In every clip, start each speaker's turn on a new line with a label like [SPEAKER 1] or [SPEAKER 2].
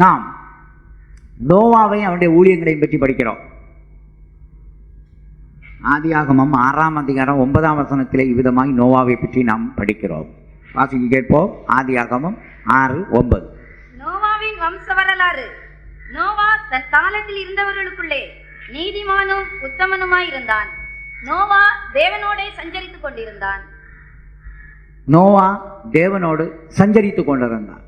[SPEAKER 1] நாம் நோவாவை அவனுடைய ஊழியங்களையும் பற்றி படிக்கிறோம். ஆதியாகமம் 6ஆம் அதிகாரம் 9ஆம் வசனத்திலே இவ்விதமாய் நோவாவை பற்றி நாம் படிக்கிறோம். வாசிக்க கேட்போம். ஆதியாகமம் 6:9.
[SPEAKER 2] நோவாவின் வம்ச வரலாறு. நோவா தன் காலத்தில் இருந்தவர்களுக்குள்ளே நீதிமானும் உத்தமனுமாயிருந்தான். நோவா தேவனோடே சஞ்சரித்துக் கொண்டிருந்தான்.
[SPEAKER 1] நோவா தேவனோடு சஞ்சரித்துக் கொண்டிருந்தான்.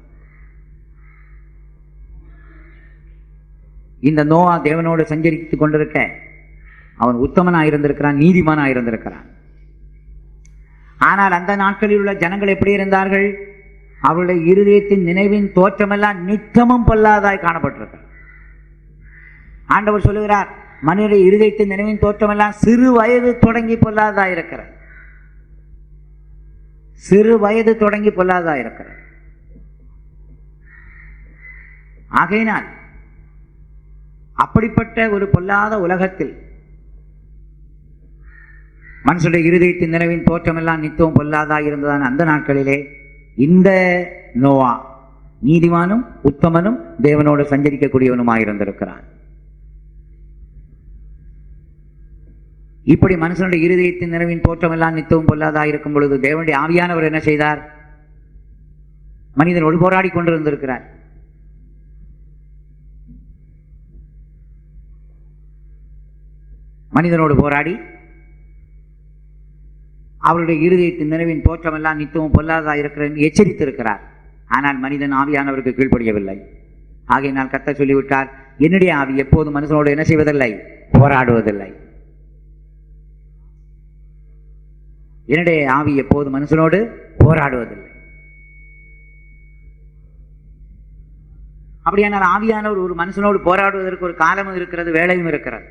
[SPEAKER 1] இந்த நோவா தேவனோடு சஞ்சரித்துக் கொண்டிருக்க அவன் உத்தமனாயிருந்திருக்கிறான், நீதிமானாயிருந்திருக்கிறான். ஆனால் அந்த நாட்களில் உள்ள ஜனங்கள் எப்படி இருந்தார்கள்? அவருடைய இருதயத்தின் நினைவின் தோற்றமெல்லாம் நித்தமும் பொல்லாதாய் காணப்பட்டிருக்கிறார். ஆண்டவர் சொல்லுகிறார், மனிதனுடைய இருதயத்தின் நினைவின் தோற்றமெல்லாம் சிறு வயது தொடங்கி பொல்லாதாய் இருக்கிறார். சிறு வயது தொடங்கி பொல்லாதாய் இருக்கிறார். ஆகையினால் அப்படிப்பட்ட ஒரு பொல்லாத உலகத்தில் மனுஷனுடைய இருதயத்தின் நினைவின் தோற்றமெல்லாம் நித்தமும் பொல்லாதாக இருந்ததான அந்த நாட்களிலே இந்த நோவா நீதிமானும் உத்தமனும் தேவனோடு சஞ்சரிக்கக்கூடியவனுமாயிருந்திருக்கிறான். இப்படி மனுஷனுடைய இருதயத்தின் நினைவின் தோற்றமெல்லாம் நித்தமும் பொல்லாதாக இருக்கும் பொழுது தேவனுடைய ஆவியானவர் என்ன செய்தார்? மனிதனோடு போராடி கொண்டிருந்திருக்கிறார். மனிதனோடு போராடி அவருடைய இருதயத்தின் நினைவின் தோற்றமெல்லாம் நித்தமும் பொல்லாததாக இருக்கிறது எச்சரித்திருக்கிறார். ஆனால் மனிதன் ஆவியானவருக்கு கீழ்ப்படியவில்லை. ஆகையினால் கர்த்தர் சொல்லிவிட்டார், என்னுடைய ஆவி எப்போதும் மனுஷனோடு என்ன செய்வதில்லை? போராடுவதில்லை. என்னுடைய ஆவி எப்போதும் மனுஷனோடு போராடுவதில்லை. அப்படியானால் ஆவியானவர் ஒரு மனுஷனோடு போராடுவதற்கு ஒரு காலமும் இருக்கிறது, வேலையும் இருக்கிறது.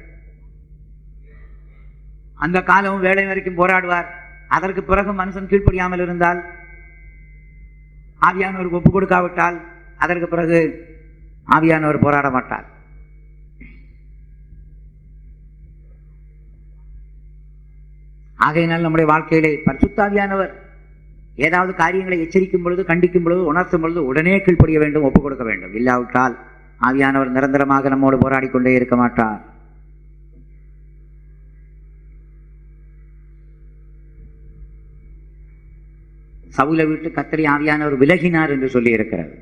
[SPEAKER 1] அந்த காலமும் வேலை வரைக்கும் போராடுவார். அதற்கு பிறகு மனுஷன் கீழ்ப்படியாமல் இருந்தால், ஆவியானவருக்கு ஒப்புக் கொடுக்காவிட்டால், அதற்கு பிறகு ஆவியானவர் போராட மாட்டார். ஆகையினால் நம்முடைய வாழ்க்கையிலே பரிசுத்த ஆவியானவர் ஏதாவது காரியங்களை எச்சரிக்கும் பொழுது, கண்டிக்கும் பொழுது, உணர்த்தும் பொழுது உடனே கீழ்ப்படிய வேண்டும், ஒப்புக் கொடுக்க வேண்டும். இல்லாவிட்டால் ஆவியானவர் நிரந்தரமாக நம்மோடு போராடி கொண்டே இருக்க மாட்டார். சவுலை விட்டு கர்த்தர் ஆவியானவர் விலகினார் என்று சொல்லி இருக்கிறார்.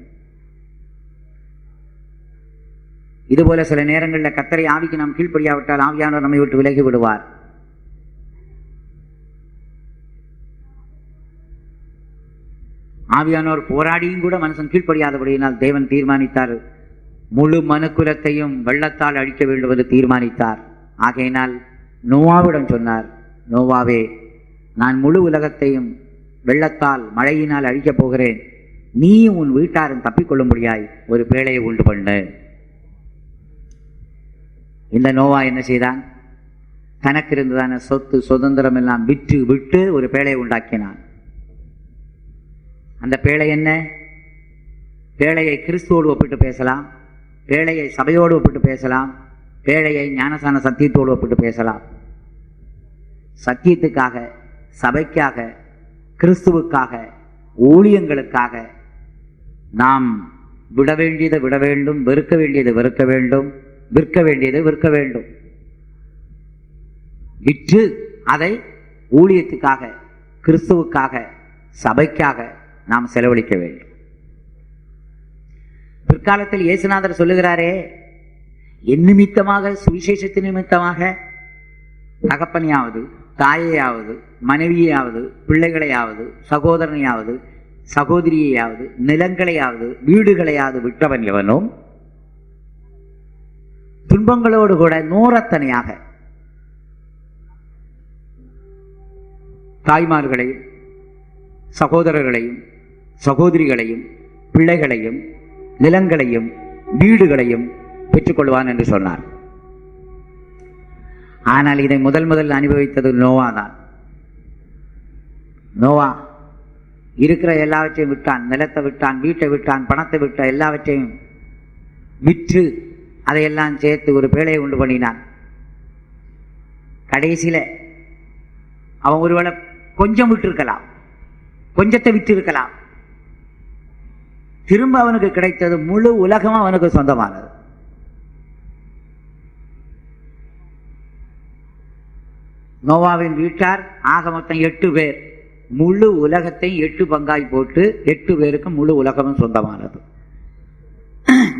[SPEAKER 1] இதுபோல சில நேரங்களில் கர்த்தரை ஆவிக்கு நாம் கீழ்ப்படியாவிட்டால் ஆவியானவர் நம்மை விட்டு விலகி விடுவார். ஆவியானவர் போராடியும் கூட மனுஷன் கீழ்ப்படியாதபடியினால் தேவன் தீர்மானித்தார், முழு மனுக்குலத்தையும் வெள்ளத்தால் அழிக்க வேண்டும் என்று தீர்மானித்தார். ஆகையினால் நோவாவிடம் சொன்னார், நோவாவே, நான் முழு உலகத்தையும் வெள்ளத்தால் மழையினால் அழிக்கப் போகிறேன். நீயும் உன் வீட்டாரும் தப்பிக்கொள்ளும்படியாய் ஒரு பேழையை உண்டு பண்ணு. இந்த நோவா என்ன செய்தான்? தனக்கு இருந்ததான சொத்து சுதந்திரம் எல்லாம் விட்டு ஒரு பேழையை உண்டாக்கினான். அந்த பேழை என்ன? பேழையை கிறிஸ்துவோடு ஒப்பிட்டு பேசலாம், பேழையை சபையோடு ஒப்பிட்டு பேசலாம், பேழையை ஞானசான சத்தியத்தோடு ஒப்பிட்டு பேசலாம். சத்தியத்துக்காக, சபைக்காக, கிறிஸ்துவுக்காக, ஊழியங்களுக்காக நாம் விட வேண்டியதை விட வேண்டும், வெறுக்க வேண்டியதை வெறுக்க வேண்டும், விற்க வேண்டியதை விற்க வேண்டும். விற்று அதை ஊழியத்துக்காக, கிறிஸ்துவுக்காக, சபைக்காக நாம் செலவழிக்க வேண்டும். பிற்காலத்தில் இயேசுநாதர் சொல்லுகிறாரே, என் நிமித்தமாக, சுவிசேஷத்து நிமித்தமாக தகப்பனையாவது, தாயையாவது, மனைவியாவது, பிள்ளைகளையாவது, சகோதரனையாவது, சகோதரியையாவது, நிலங்களையாவது, வீடுகளையாவது விட்டவன் எவனும் துன்பங்களோடு கூட நூறத்தனையாக தாய்மார்களையும், சகோதரர்களையும், சகோதரிகளையும், பிள்ளைகளையும், நிலங்களையும், வீடுகளையும் பெற்றுக்கொள்வான் என்று சொன்னார். ஆனால் இதை முதல் அனுபவித்தது நோவா தான். நோவா இருக்கிற எல்லாவற்றையும் விட்டான், நிலத்தை விட்டான், வீட்டை விட்டான், பணத்தை விட்ட எல்லாவற்றையும் விற்று அதையெல்லாம் சேர்த்து ஒரு பேழையை உண்டு பண்ணினான். கடைசியில் அவன் ஒருவேளை கொஞ்சம் விட்டு இருக்கலாம், கொஞ்சத்தை விட்டு இருக்கலாம். திரும்ப அவனுக்கு கிடைத்தது முழு உலகம் அவனுக்கு சொந்தமானது. நோவாவின் வீட்டார் ஆக மொத்தம் 8 பேர். முழு உலகத்தை 8 பங்காய் போட்டு 8 பேருக்கு முழு உலகமும் சொந்தமானது.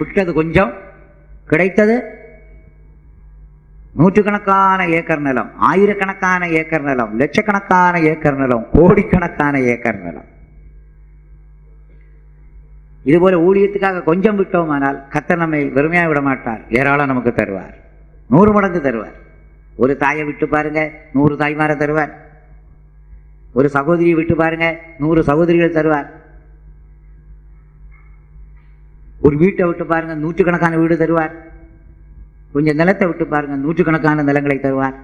[SPEAKER 1] விட்டது கொஞ்சம், கிடைத்தது நூற்றுக்கணக்கான ஏக்கர் நிலம், ஆயிரக்கணக்கான ஏக்கர் நிலம், லட்சக்கணக்கான ஏக்கர் நிலம், கோடிக்கணக்கான ஏக்கர் நிலம். இதுபோல ஊழியத்துக்காக கொஞ்சம் விட்டோமானால் கர்த்தர் நம்மை வெறுமையாக விட மாட்டார், ஏராளம் நமக்கு தருவார், 100 மடங்கு தருவார். ஒரு தாயை விட்டு பாருங்க, 100 தாய்மாரை தருவார். ஒரு சகோதரியை விட்டு பாருங்க, 100 சகோதரிகள் தருவார். ஒரு வீட்டை விட்டு பாருங்க, நூற்றுக்கணக்கான வீடு தருவார். கொஞ்சம் நிலத்தை விட்டு பாருங்க, நூற்றுக்கணக்கான நிலங்களை தருவார்.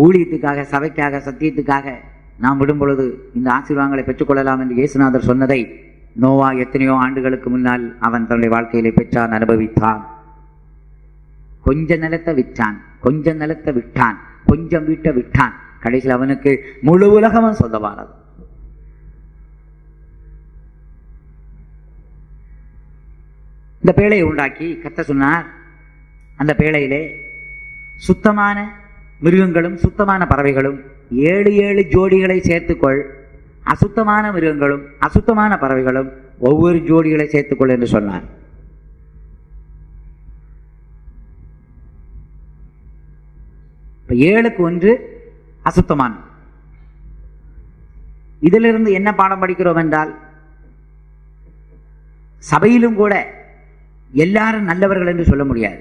[SPEAKER 1] ஊழியத்துக்காக, சபைக்காக, சத்தியத்துக்காக நாம் விடும் பொழுது இந்த ஆசீர்வாதங்களை பெற்றுக்கொள்ளலாம் என்று இயேசுநாதர் சொன்னதை நோவா எத்தனையோ ஆண்டுகளுக்கு முன்னால் அவன் தன்னுடைய வாழ்க்கையிலே பெற்றான், அனுபவித்தான். கொஞ்ச நிலத்தை விற்றான், கொஞ்ச நிலத்தை விட்டான், கொஞ்சம் வீட்டை விட்டான். கடைசியில் அவனுக்கு முழு உலகமும் சொந்தமானது. இந்த பேழையை உண்டாக்கி கர்த்தர் சொன்னார், அந்த பேழையிலே சுத்தமான மிருகங்களும் சுத்தமான பறவைகளும் 7 ஜோடிகளை சேர்த்துக்கொள், அசுத்தமான மிருகங்களும் அசுத்தமான பறவைகளும் ஒவ்வொரு ஜோடிகளை சேர்த்துக்கொள் என்று சொன்னார். இப்ப 7க்கு 1 அசுத்தமான. இதிலிருந்து என்ன பாடம் படிக்கிறோம் என்றால், சபையிலும் கூட எல்லாரும் நல்லவர்கள் என்று சொல்ல முடியாது.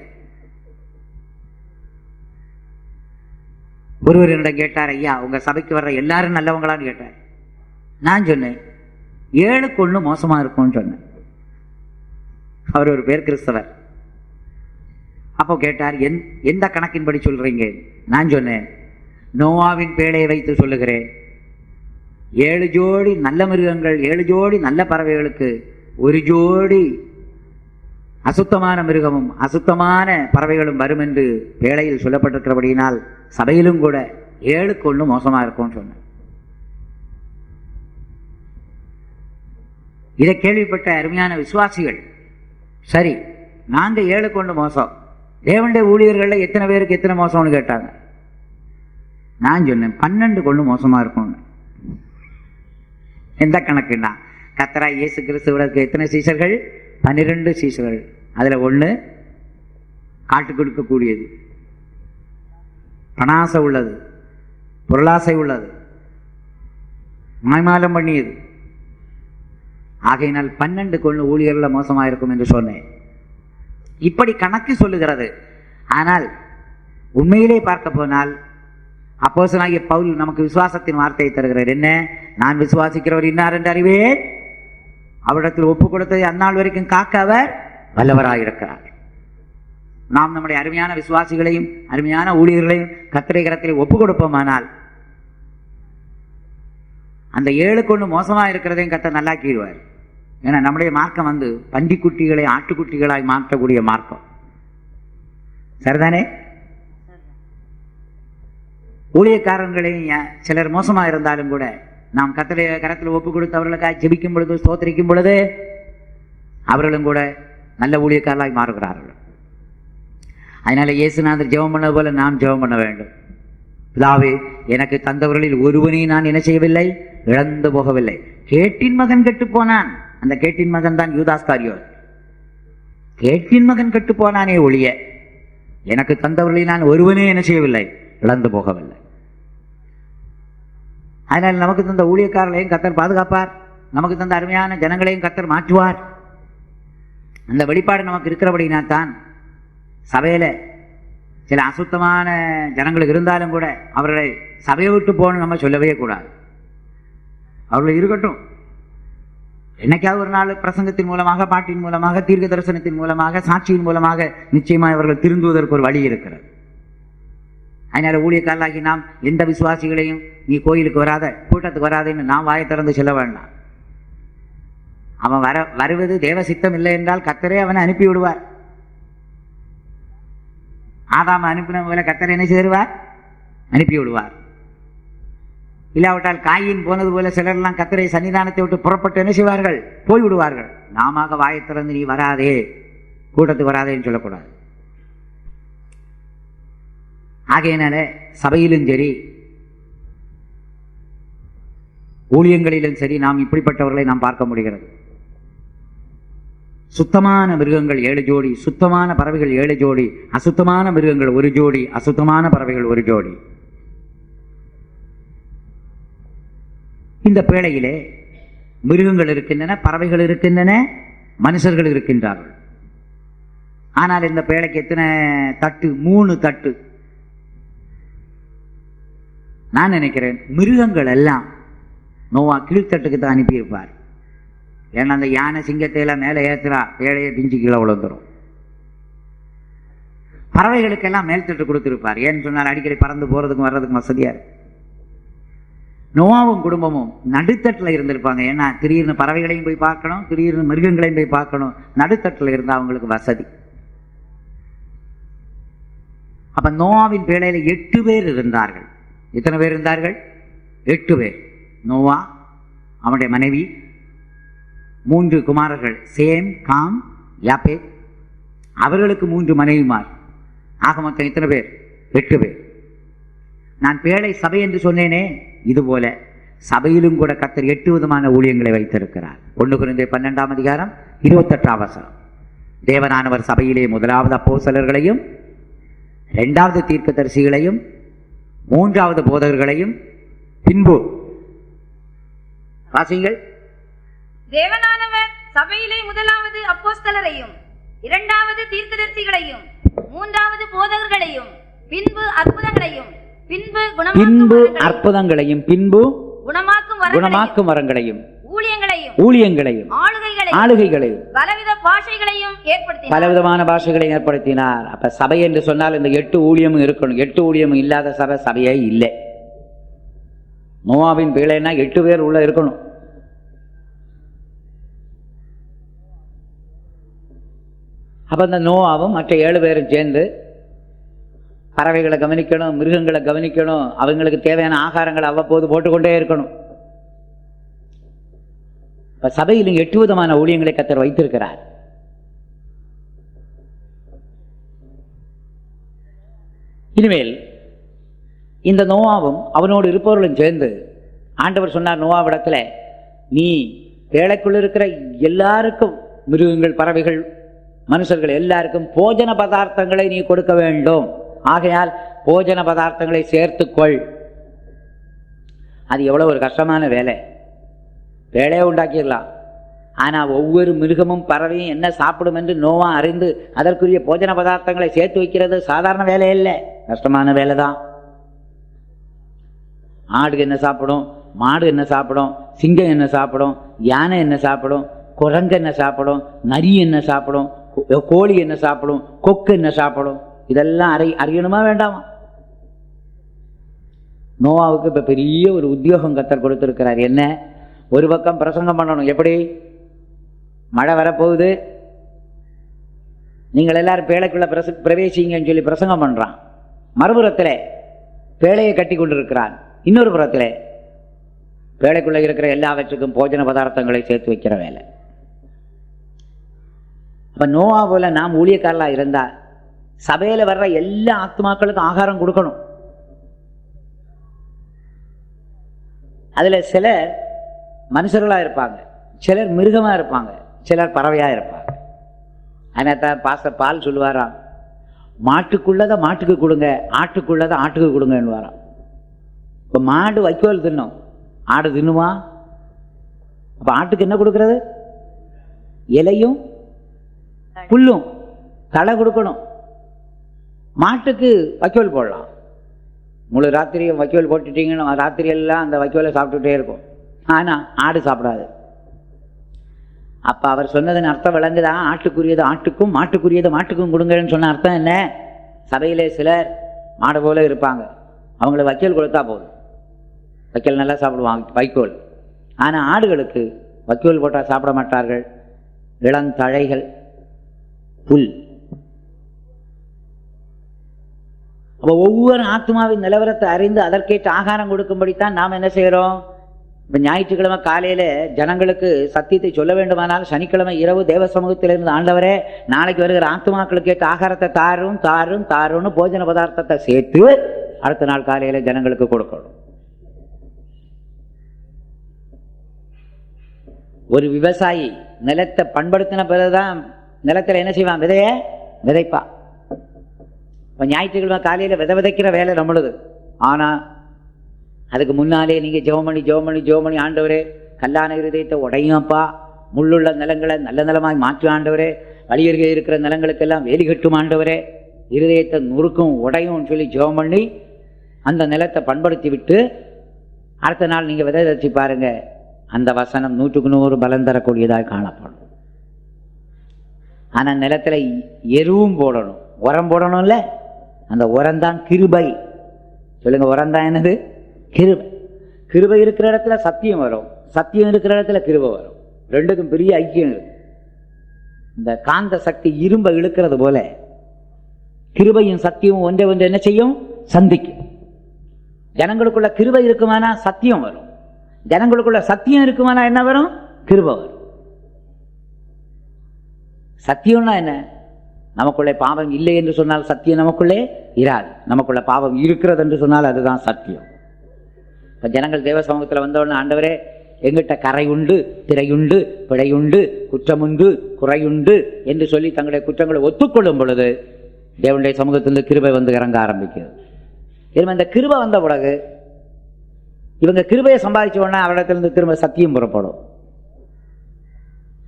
[SPEAKER 1] ஒருவர் என்னிடம் கேட்டார், ஐயா உங்க சபைக்கு வர்ற எல்லாரும் நல்லவங்களான்னு கேட்டார். நான் சொன்னேன் 7க்கு 1 மோசமா இருக்கும்னு சொன்னேன். அவர் ஒரு பேர் கிறிஸ்தவர். அப்போ கேட்டார், எந்த கணக்கின்படி சொல்றீங்க? நான் சொன்னேன், நோவாவின் பேழையை வைத்து சொல்லுகிறேன். 7 ஜோடி நல்ல மிருகங்கள், 7 ஜோடி நல்ல பறவைகளுக்கு 1 ஜோடி அசுத்தமான மிருகமும் அசுத்தமான பறவைகளும் வரும் என்று பேழையில் சொல்லப்பட்டிருக்கிறபடியினால் சபையிலும் கூட 7க்கு 1 மோசமா இருக்கும்னு சொன்னேன். இதை கேள்விப்பட்ட அருமையான விசுவாசிகள், சரி நாங்க 7க்கு 1 மோசம், தேவனுடைய ஊழியர்கள் எத்தனை பேருக்கு எத்தனை மோசம்னு கேட்டாங்க. நான் சொன்னேன் 12க்கு 1 மோசமா இருக்கும். எந்த கணக்குன்னா, கர்த்தராகிய இயேசு கிறிஸ்துவுக்கு எத்தனை சீஷர்கள்? 12 சீஷர்கள். அதுல 1 காட்டு கொடுக்கக்கூடியது, பணாசை உள்ளது, பொருளாசை உள்ளது, மாய்மாலம் பண்ணியது. ஆகையினால் 12க்கு 1 ஊழியர்கள் மோசமா இருக்கும் என்று சொன்னேன். இப்படி கணக்கு சொல்லுகிறது. ஆனால் உண்மையிலே பார்க்க போனால் அப்போஸ்தலனாகிய பவுல் நமக்கு விசுவாசத்தின் வார்த்தையை தருகிறார். என்ன? நான் விசுவாசிக்கிறவர் இன்னார் என்று அறிவேன், அவரிடத்தில் ஒப்பு கொடுத்ததை அந்நாள் வரைக்கும் காக்க அவர் வல்லவராயிருக்கிறார். நாம் நம்முடைய அருமையான விசுவாசிகளையும் அருமையான ஊழியர்களையும் கர்த்தருடைய கரத்தில் ஒப்பு கொடுப்போமானால் அந்த 7க்கு 1 மோசமா இருக்கிறதையும் கர்த்தர் நல்லாக்கிடுவார். ஏன்னா நம்முடைய மார்க்கம் பன்றிக்குட்டிகளை ஆட்டுக்குட்டிகளாய் மாற்றக்கூடிய மார்க்கம். சரிதானே? ஊழியக்காரர்களையும் சிலர் மோசமா இருந்தாலும் கூட நாம் கர்த்தருடைய கரத்தில் ஒப்பு கொடுத்து அவர்களுக்காக ஜெபிக்கும் பொழுது, ஸ்தோத்திரிக்கும் பொழுது அவர்களும் கூட நல்ல ஊழியக்காரர்களாய் மாறுகிறார்கள். அதனால இயேசுநாதர் ஜெபம் பண்ணது போல நாம் ஜெபம் பண்ண வேண்டும். பிதாவே, எனக்கு தந்தவர்களில் ஒருவனையும் நான் என்ன செய்யவில்லை, இழந்து போகவில்லை. கேட்டின் மகன் கெட்டு போனான். அந்த கேட்டின் மகன் தான் யூதாஸ்காரியோத். கேட்டின் மகன் கெட்டு போனானே ஒழிய எனக்கு தந்தவர்களில் நான் ஒருவனே என்ன செய்யவில்லை, இழந்து போகவில்லை. அதனால் நமக்கு தந்த ஊழியக்காரர்களையும் கர்த்தர் பாதுகாப்பார், நமக்கு தந்த அருமையான ஜனங்களையும் கர்த்தர் மாற்றுவார். அந்த வெளிப்பாடு நமக்கு இருக்கிறபடினா தான் சபையில சில அசுத்தமான ஜனங்கள் இருந்தாலும் கூட அவர்களை சபையை விட்டு போகணும் நம்ம சொல்லவே கூடாது. அவர்கள் இருக்கட்டும். என்னைக்காவது ஒரு நாள் பிரசங்கத்தின் மூலமாக, பாட்டின் மூலமாக, தீர்க்க தரிசனத்தின் மூலமாக, சாட்சியின் மூலமாக நிச்சயமாக அவர்கள் திருந்துவதற்கு ஒரு வழி இருக்கிறது. அதனால ஊழியக்காரர்களாகி நாம் எந்த விசுவாசிகளையும் நீ கோயிலுக்கு வராத, கூட்டத்துக்கு வராதன்னு நாம் வாயை திறந்து சொல்ல வேண்டாம். அவன் வருவது தேவ சித்தம் இல்லை என்றால் கர்த்தரே அவனை அனுப்பி விடுவார். ஆதாம அனுப்பின போல கர்த்தர் என்ன செய்வார்? அனுப்பி விடுவார். இல்லாவிட்டால் காயின் போனது போல சிலர்லாம் கர்த்தருடைய சன்னிதானத்தை விட்டு புறப்பட்டு என்ன செய்வார்கள்? போய்விடுவார்கள். நாம வாயை திறந்து நீ வராதே, கூட்டத்துக்கு வராதேன்னு சொல்லக்கூடாது. ஆகையினால சபையிலும் சரி ஊழியங்களிலும் சரி நாம் இப்படிப்பட்டவர்களை நாம் பார்க்க முடிகிறது. சுத்தமான மிருகங்கள் 7 ஜோடி, சுத்தமான பறவைகள் 7 ஜோடி, அசுத்தமான மிருகங்கள் 1 ஜோடி, அசுத்தமான பறவைகள் 1 ஜோடி. இந்த பேழையிலே மிருகங்கள் இருக்கின்றன, பறவைகள் இருக்கின்றன, மனுஷர்கள் இருக்கின்றார்கள். ஆனால் இந்த பேழைக்கு எத்தனை தட்டு? 3 தட்டு. நான் நினைக்கிறேன் மிருகங்கள் எல்லாம் நோவா கீழ்த்தட்டுக்கு தான் அனுப்பியிருப்பார். ஏன்னா அந்த யானை சிங்கத்தை எல்லாம் மேலே ஏற்றுறா, பேழையை பிஞ்சு கீழே விழுந்துடும். பறவைகளுக்கெல்லாம் மேல்தட்டு கொடுத்திருப்பார். ஏன்னு சொன்னால் அடிக்கடி பறந்து போறதுக்கும் வர்றதுக்கும் வசதியா இருக்கு. நோவாவும் குடும்பமும் நடுத்தட்டில் இருந்திருப்பாங்க. ஏன்னா திடீர்னு பறவைகளையும் போய் பார்க்கணும், திடீர்னு மிருகங்களையும் போய் பார்க்கணும். நடுத்தட்டில் இருந்தால் அவங்களுக்கு வசதி. அப்ப நோவாவின் பேழையில 8 பேர் இருந்தார்கள். எத்தனை பேர் இருந்தார்கள்? 8 பேர். நோவா, அவனுடைய மனைவி, 3 குமாரர்கள் சேம், காம், யாப்பேத், அவர்களுக்கு 3 மனைவிமார். ஆக மொத்தம் எத்தனை பேர்? 8 பேர். நான் பேழை சபை என்று சொன்னேனே, இதுபோல சபையிலும் கூட கர்த்தர் 8 விதமான ஊழியங்களை வைத்திருக்கிறார். 1 கொரிந்தியர் 12ஆம் அதிகாரம் 28ஆம் வசனம். தேவனானவர் சபையிலே முதலாவது அப்போஸ்தலர்களையும், 2வது தீர்க்கதரிசிகளையும், 3வது போதகர்களையும், பின்பு வாசிங்கள்.
[SPEAKER 2] தேவனானவர் சபையிலே முதலாவது அப்போஸ்தலரையும், 2வது தீர்க்கதரிசிகளையும், 3வது போதகர்களையும், பின்பு அற்புதங்களையும், பின்பு
[SPEAKER 1] அற்புதங்களையும், பின்பு குணமாக்கும் வரங்களையும், ஊழியங்களையும், ஆளுகைகளையும், பலவிதமான பாஷைகளையும் ஏற்படுத்தினார். அப்ப சபை என்று சொன்னால் இந்த 8 ஊழியமும் இருக்கணும். 8 ஊழியமும் இல்லாத சபையே இல்லை. நோவாவின் பேழைனா 8 பேர் உள்ள இருக்கணும். அப்ப இந்த நோவாவும் மற்ற 7 பேரும் சேர்ந்து பறவைகளை கவனிக்கணும், மிருகங்களை கவனிக்கணும், அவங்களுக்கு தேவையான ஆகாரங்களை அவ்வப்போது போட்டுக்கொண்டே இருக்கணும். இப்ப சபையிலும் 8 விதமான ஊழியங்களை கர்த்தர் வைத்திருக்கிறார். இனிமேல் இந்த நோவாவும் அவனோடு இருப்பவர்களும் சேர்ந்து ஆண்டவர் சொன்னார் நோவாவிடத்துல, நீ பேழைக்குள் இருக்கிற எல்லாருக்கும், மிருகங்கள், பறவைகள், மனுஷர்கள் எல்லாருக்கும் போஜன பதார்த்தங்களை நீ கொடுக்க வேண்டும். ஆகையால் போஜன பதார்த்தங்களை சேர்த்துக்கொள். அது எவ்வளவு ஒரு கஷ்டமான வேலை. வேலையை உண்டாக்கிடலாம். ஆனா ஒவ்வொரு மிருகமும் பறவையும் என்ன சாப்பிடும் என்று நோவா அறிந்து அதற்குரிய போஜன பதார்த்தங்களை சேர்த்து வைக்கிறது சாதாரண வேலை இல்லை, கஷ்டமான வேலை தான். ஆடு என்ன சாப்பிடும், மாடு என்ன சாப்பிடும், சிங்கம் என்ன சாப்பிடும், யானை என்ன சாப்பிடும், குரங்கு என்ன சாப்பிடும், நரி என்ன சாப்பிடும், கோழி என்ன சாப்பிடும், கொக்கு என்ன சாப்பிடும், இதெல்லாம் அறியணுமா வேண்டாமா? நோவாவுக்கு இப்ப பெரிய ஒரு உத்தியோகம் கர்த்தர் கொடுத்திருக்கிறார். என்ன? ஒரு பக்கம் பிரசங்கம் பண்ணணும். எப்படி? மழை வரப்போகுது, நீங்கள் எல்லாரும் பேழைக்குள்ள பிரவேசிங்கன்னு சொல்லி பிரசங்கம் பண்றான். மறுபுறத்தில் பேழையை கட்டி கொண்டிருக்கிறான். இன்னொரு புறத்தில் பேழைக்குள்ள இருக்கிற எல்லாவற்றுக்கும் போஜன பதார்த்தங்களை சேர்த்து வைக்கிற வேலை. அப்ப நோவா போல நாம் ஊழியக்காரலா இருந்தா சபையில வர்ற எல்லா ஆத்மாக்களுக்கும் ஆகாரம் கொடுக்கணும். அதுல சிலர் மனுஷர்களா இருப்பாங்க, சிலர் மிருகமா இருப்பாங்க, சிலர் பறவையா இருப்பாங்க. அதனால்தான் பாஸ்டர் பால் சொல்லுவாராம், மாட்டுக்குள்ளதை மாட்டுக்கு கொடுங்க, ஆட்டுக்குள்ளதை ஆட்டுக்கு கொடுங்கன்னு வாராம். இப்ப மாடு வைக்கோல் தின்னும், ஆடு தின்னுமா? அப்ப ஆட்டுக்கு என்ன கொடுக்கறது? இலையும் புல்லும் தலை கொடுக்கணும். மாட்டுக்கு வைக்கோல் போடலாம். முழு ராத்திரியும் வைக்கோல் போட்டுட்டீங்கன்னா ராத்திரியெல்லாம் அந்த வைக்கோலை சாப்பிட்டுட்டே இருக்கும். ஆனா ஆடு சாப்பிடாது. அப்ப அவர் சொன்னதுன்னு அர்த்தம் விளங்குதா? ஆட்டுக்குரியது ஆட்டுக்கும், மாட்டுக்குரியது மாட்டுக்கும் கொடுங்கன்னு சொன்ன அர்த்தம் என்ன? சபையிலே சிலர் மாடு போல இருப்பாங்க, அவங்களுக்கு வைக்கோல் கொடுத்தா போதும், வைக்கோல் நல்லா சாப்பிடுவாங்க, வைக்கோல். ஆனா ஆடுகளுக்கு வைக்கோல் போட்டால் சாப்பிட மாட்டார்கள். இளந்தழைகள், புல். அப்போ ஒவ்வொரு ஆத்மாவின் நிலவரத்தை அறிந்து அதற்கேற்ற ஆகாரம் கொடுக்கும்படித்தான் நாம் என்ன செய்கிறோம்? இப்போ ஞாயிற்றுக்கிழமை காலையில் ஜனங்களுக்கு சத்தியத்தை சொல்ல வேண்டுமானால் சனிக்கிழமை இரவு தேவ சமூகத்திலிருந்து ஆண்டவரே நாளைக்கு வருகிற ஆத்மாக்களுக்கு ஏற்ற ஆகாரத்தை தாருன்னு போஜன பதார்த்தத்தை சேர்த்து அடுத்த நாள் காலையில் ஜனங்களுக்கு கொடுக்கணும். ஒரு விவசாயி நிலத்தை பண்படுத்தின பிறகுதான் நிலத்தில் என்ன செய்வான்? விதைப்பா. இப்போ ஞாயிற்றுக்கிழமை காலையில் விதைக்கிற வேலை நம்மளுது. ஆனால் அதுக்கு முன்னாலே நீங்கள் ஜெபமணி ஆண்டவரே கல்லான இருதயத்தை உடையும்ப்பா, முள்ளுள்ள நிலங்களை நல்ல நிலமாய் மாற்று ஆண்டவரே, வழியருகே இருக்கிற நிலங்களுக்கெல்லாம் வேலி கட்டும் ஆண்டவரே, இருதயத்தை நுறுக்கும் உடையும் சொல்லி ஜெபம் பண்ணி அந்த நிலத்தை பண்படுத்தி விட்டு அடுத்த நாள் நீங்கள் விதை வச்சு பாருங்க, அந்த வசனம் 100க்கு 100 பலன் தரக்கூடியதாக காணப்படும். ஆனால் நிலத்தில் எருவும் போடணும், உரம் போடணும்ல. அந்த உரம்தான் கிருபை. சொல்லுங்க, உரம்தான் என்னது? கிருபை. கிருபை இருக்கிற இடத்துல சத்தியம் வரும், சத்தியம் இருக்கிற இடத்துல கிருபை வரும். ரெண்டுக்கும் பெரிய ஐக்கியம் இருக்கு. இந்த காந்த சக்தி இரும்பை இழுக்கிறது போல கிருபையும் சத்தியமும் ஒன்றை ஒன்று என்ன செய்யும்? சந்திக்கும். ஜனங்களுக்குள்ள கிருபை இருக்குமானா சத்தியம் வரும், ஜனங்களுக்குள்ள சத்தியம் இருக்குமானா என்ன வரும்? கிருபை வரும். சத்தியம்னா என்ன? நமக்குள்ளே பாவம் இல்லை என்று சொன்னால் சத்தியம் நமக்குள்ளே இராது. நமக்குள்ள பாவம் இருக்கிறது என்று சொன்னால் அதுதான் சத்தியம். இப்போ ஜனங்கள் தேவ சமூகத்தில் வந்தவுடனே ஆண்டவரே எங்கிட்ட கரை உண்டு, திரையுண்டு, பிழையுண்டு, குற்றமுண்டு, குறையுண்டு என்று சொல்லி தங்களுடைய குற்றங்களை ஒத்துக்கொள்ளும் பொழுது தேவனுடைய சமூகத்திலிருந்து கிருபை வந்து இறங்க ஆரம்பிக்கிறது. இந்த கிருபை வந்த பிறகு இவங்க கிருபையை சம்பாதிச்ச உடனே அவரிடத்திலிருந்து திரும்ப சத்தியம் புறப்படும்.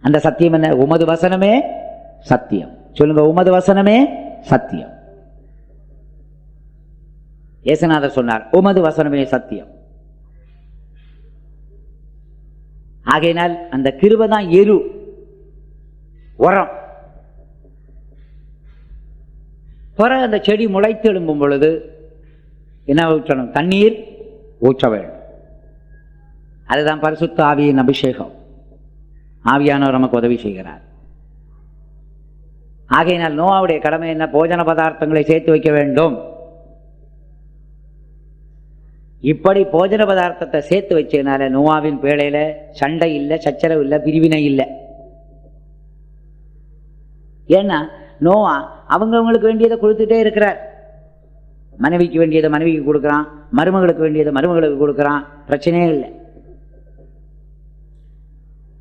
[SPEAKER 1] அந்த சத்தியம் என்ன? உமது வசனமே சத்தியம். சொல்லுங்க, உமது வசனமே சத்தியம். இயேசுநாதர் சொன்னார், உமது வசனமே சத்தியம். ஆகையினால் அந்த கிருபை தான் எரு, உரம். பிறகு அந்த செடி முளைத்து எழும்பும் பொழுது என்ன ஊற்றணும்? தண்ணீர் ஊற்ற வேண்டும். அதுதான் பரிசுத்த ஆவியின் அபிஷேகம். ஆவியானவர் நமக்கு உதவி செய்கிறார். ஆகையினால் நோவாவுடைய கடமை என்ன? போஜன பதார்த்தங்களை சேர்த்து வைக்க வேண்டும். இப்படி போஜன பதார்த்தத்தை சேர்த்து வச்சதுனால நோவாவின் பேழையில சண்டை இல்லை, சச்சரவு இல்லை, பிரிவினை இல்லை. ஏன்னா நோவா அவங்களுக்கு வேண்டியதை கொடுத்துட்டே இருக்கிறார். மனைவிக்கு வேண்டியதை மனைவிக்கு கொடுக்குறான், மருமகளுக்கு வேண்டியதை மருமகளுக்கு கொடுக்குறான், பிரச்சனையே இல்லை.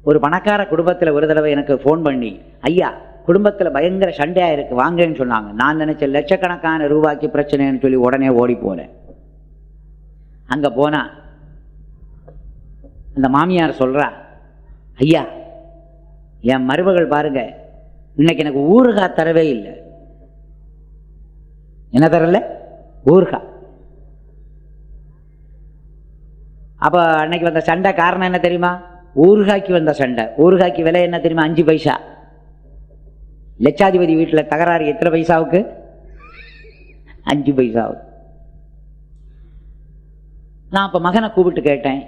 [SPEAKER 1] ஒரு பணக்கார குடும்பத்தில் ஒரு தடவை எனக்கு ஃபோன் பண்ணி, ஐயா குடும்பத்தில் பயங்கர சண்டையாக இருக்கு வாங்கன்னு சொன்னாங்க. நான் நினைச்சேன் லட்சக்கணக்கான ரூபாய்க்கு பிரச்சனைன்னு சொல்லி உடனே ஓடி போனேன். அங்கே போனா அந்த மாமியார் சொல்றா, ஐயா என் மருமகள் பாருங்க இன்னைக்கு எனக்கு ஊறுகாய் தரவே இல்லை. என்ன தரல? ஊறுகாய். அப்ப அன்னைக்கு வந்த சண்டை காரணம் என்ன தெரியுமா? ஊறுகாய்க்கு வந்த சண்டை. ஊறுகாய்க்கு விலை என்ன தெரியுமா? 5 பைசா. லட்சாதிபதி வீட்டில் தகராறு எத்தனை பைசாவுக்கு? 5 பைசாவுக்கு. நான் அப்ப மகனை கூப்பிட்டு கேட்டேன்,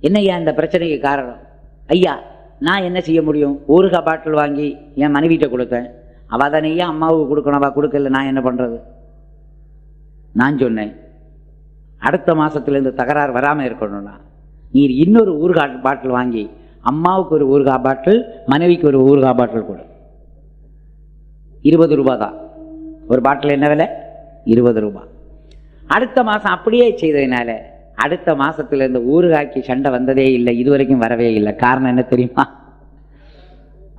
[SPEAKER 1] என்னையா இந்த பிரச்சனைக்கு காரணம்? ஐயா நான் என்ன செய்ய முடியும்? ஊறுகாய் பாட்டில் வாங்கி என் மனைவிட்ட கொடுத்தேன், அவ தானேயா அம்மாவுக்கு கொடுக்கணும், அவ கொடுக்கல, நான் என்ன பண்றது? நான் சொன்னேன், அடுத்த மாசத்துல தகராறு வராம இருக்கணும்னா நீர் இன்னொரு ஊறுகாய் பாட்டில் வாங்கி அம்மாவுக்கு ஒரு ஊறுகாய் பாட்டில், மனைவிக்கு ஒரு ஊறுகாய் பாட்டில் கொடு. 20 ரூபாய் தான் ஒரு பாட்டில். என்ன விலை? 20 ரூபாய். அடுத்த மாசம் அப்படியே செய்ததுனால அடுத்த மாசத்துல இருந்து ஊறுகாய்க்கு சண்டை வந்ததே இல்லை, இதுவரைக்கும் வரவே இல்லை. காரணம் என்ன தெரியுமா?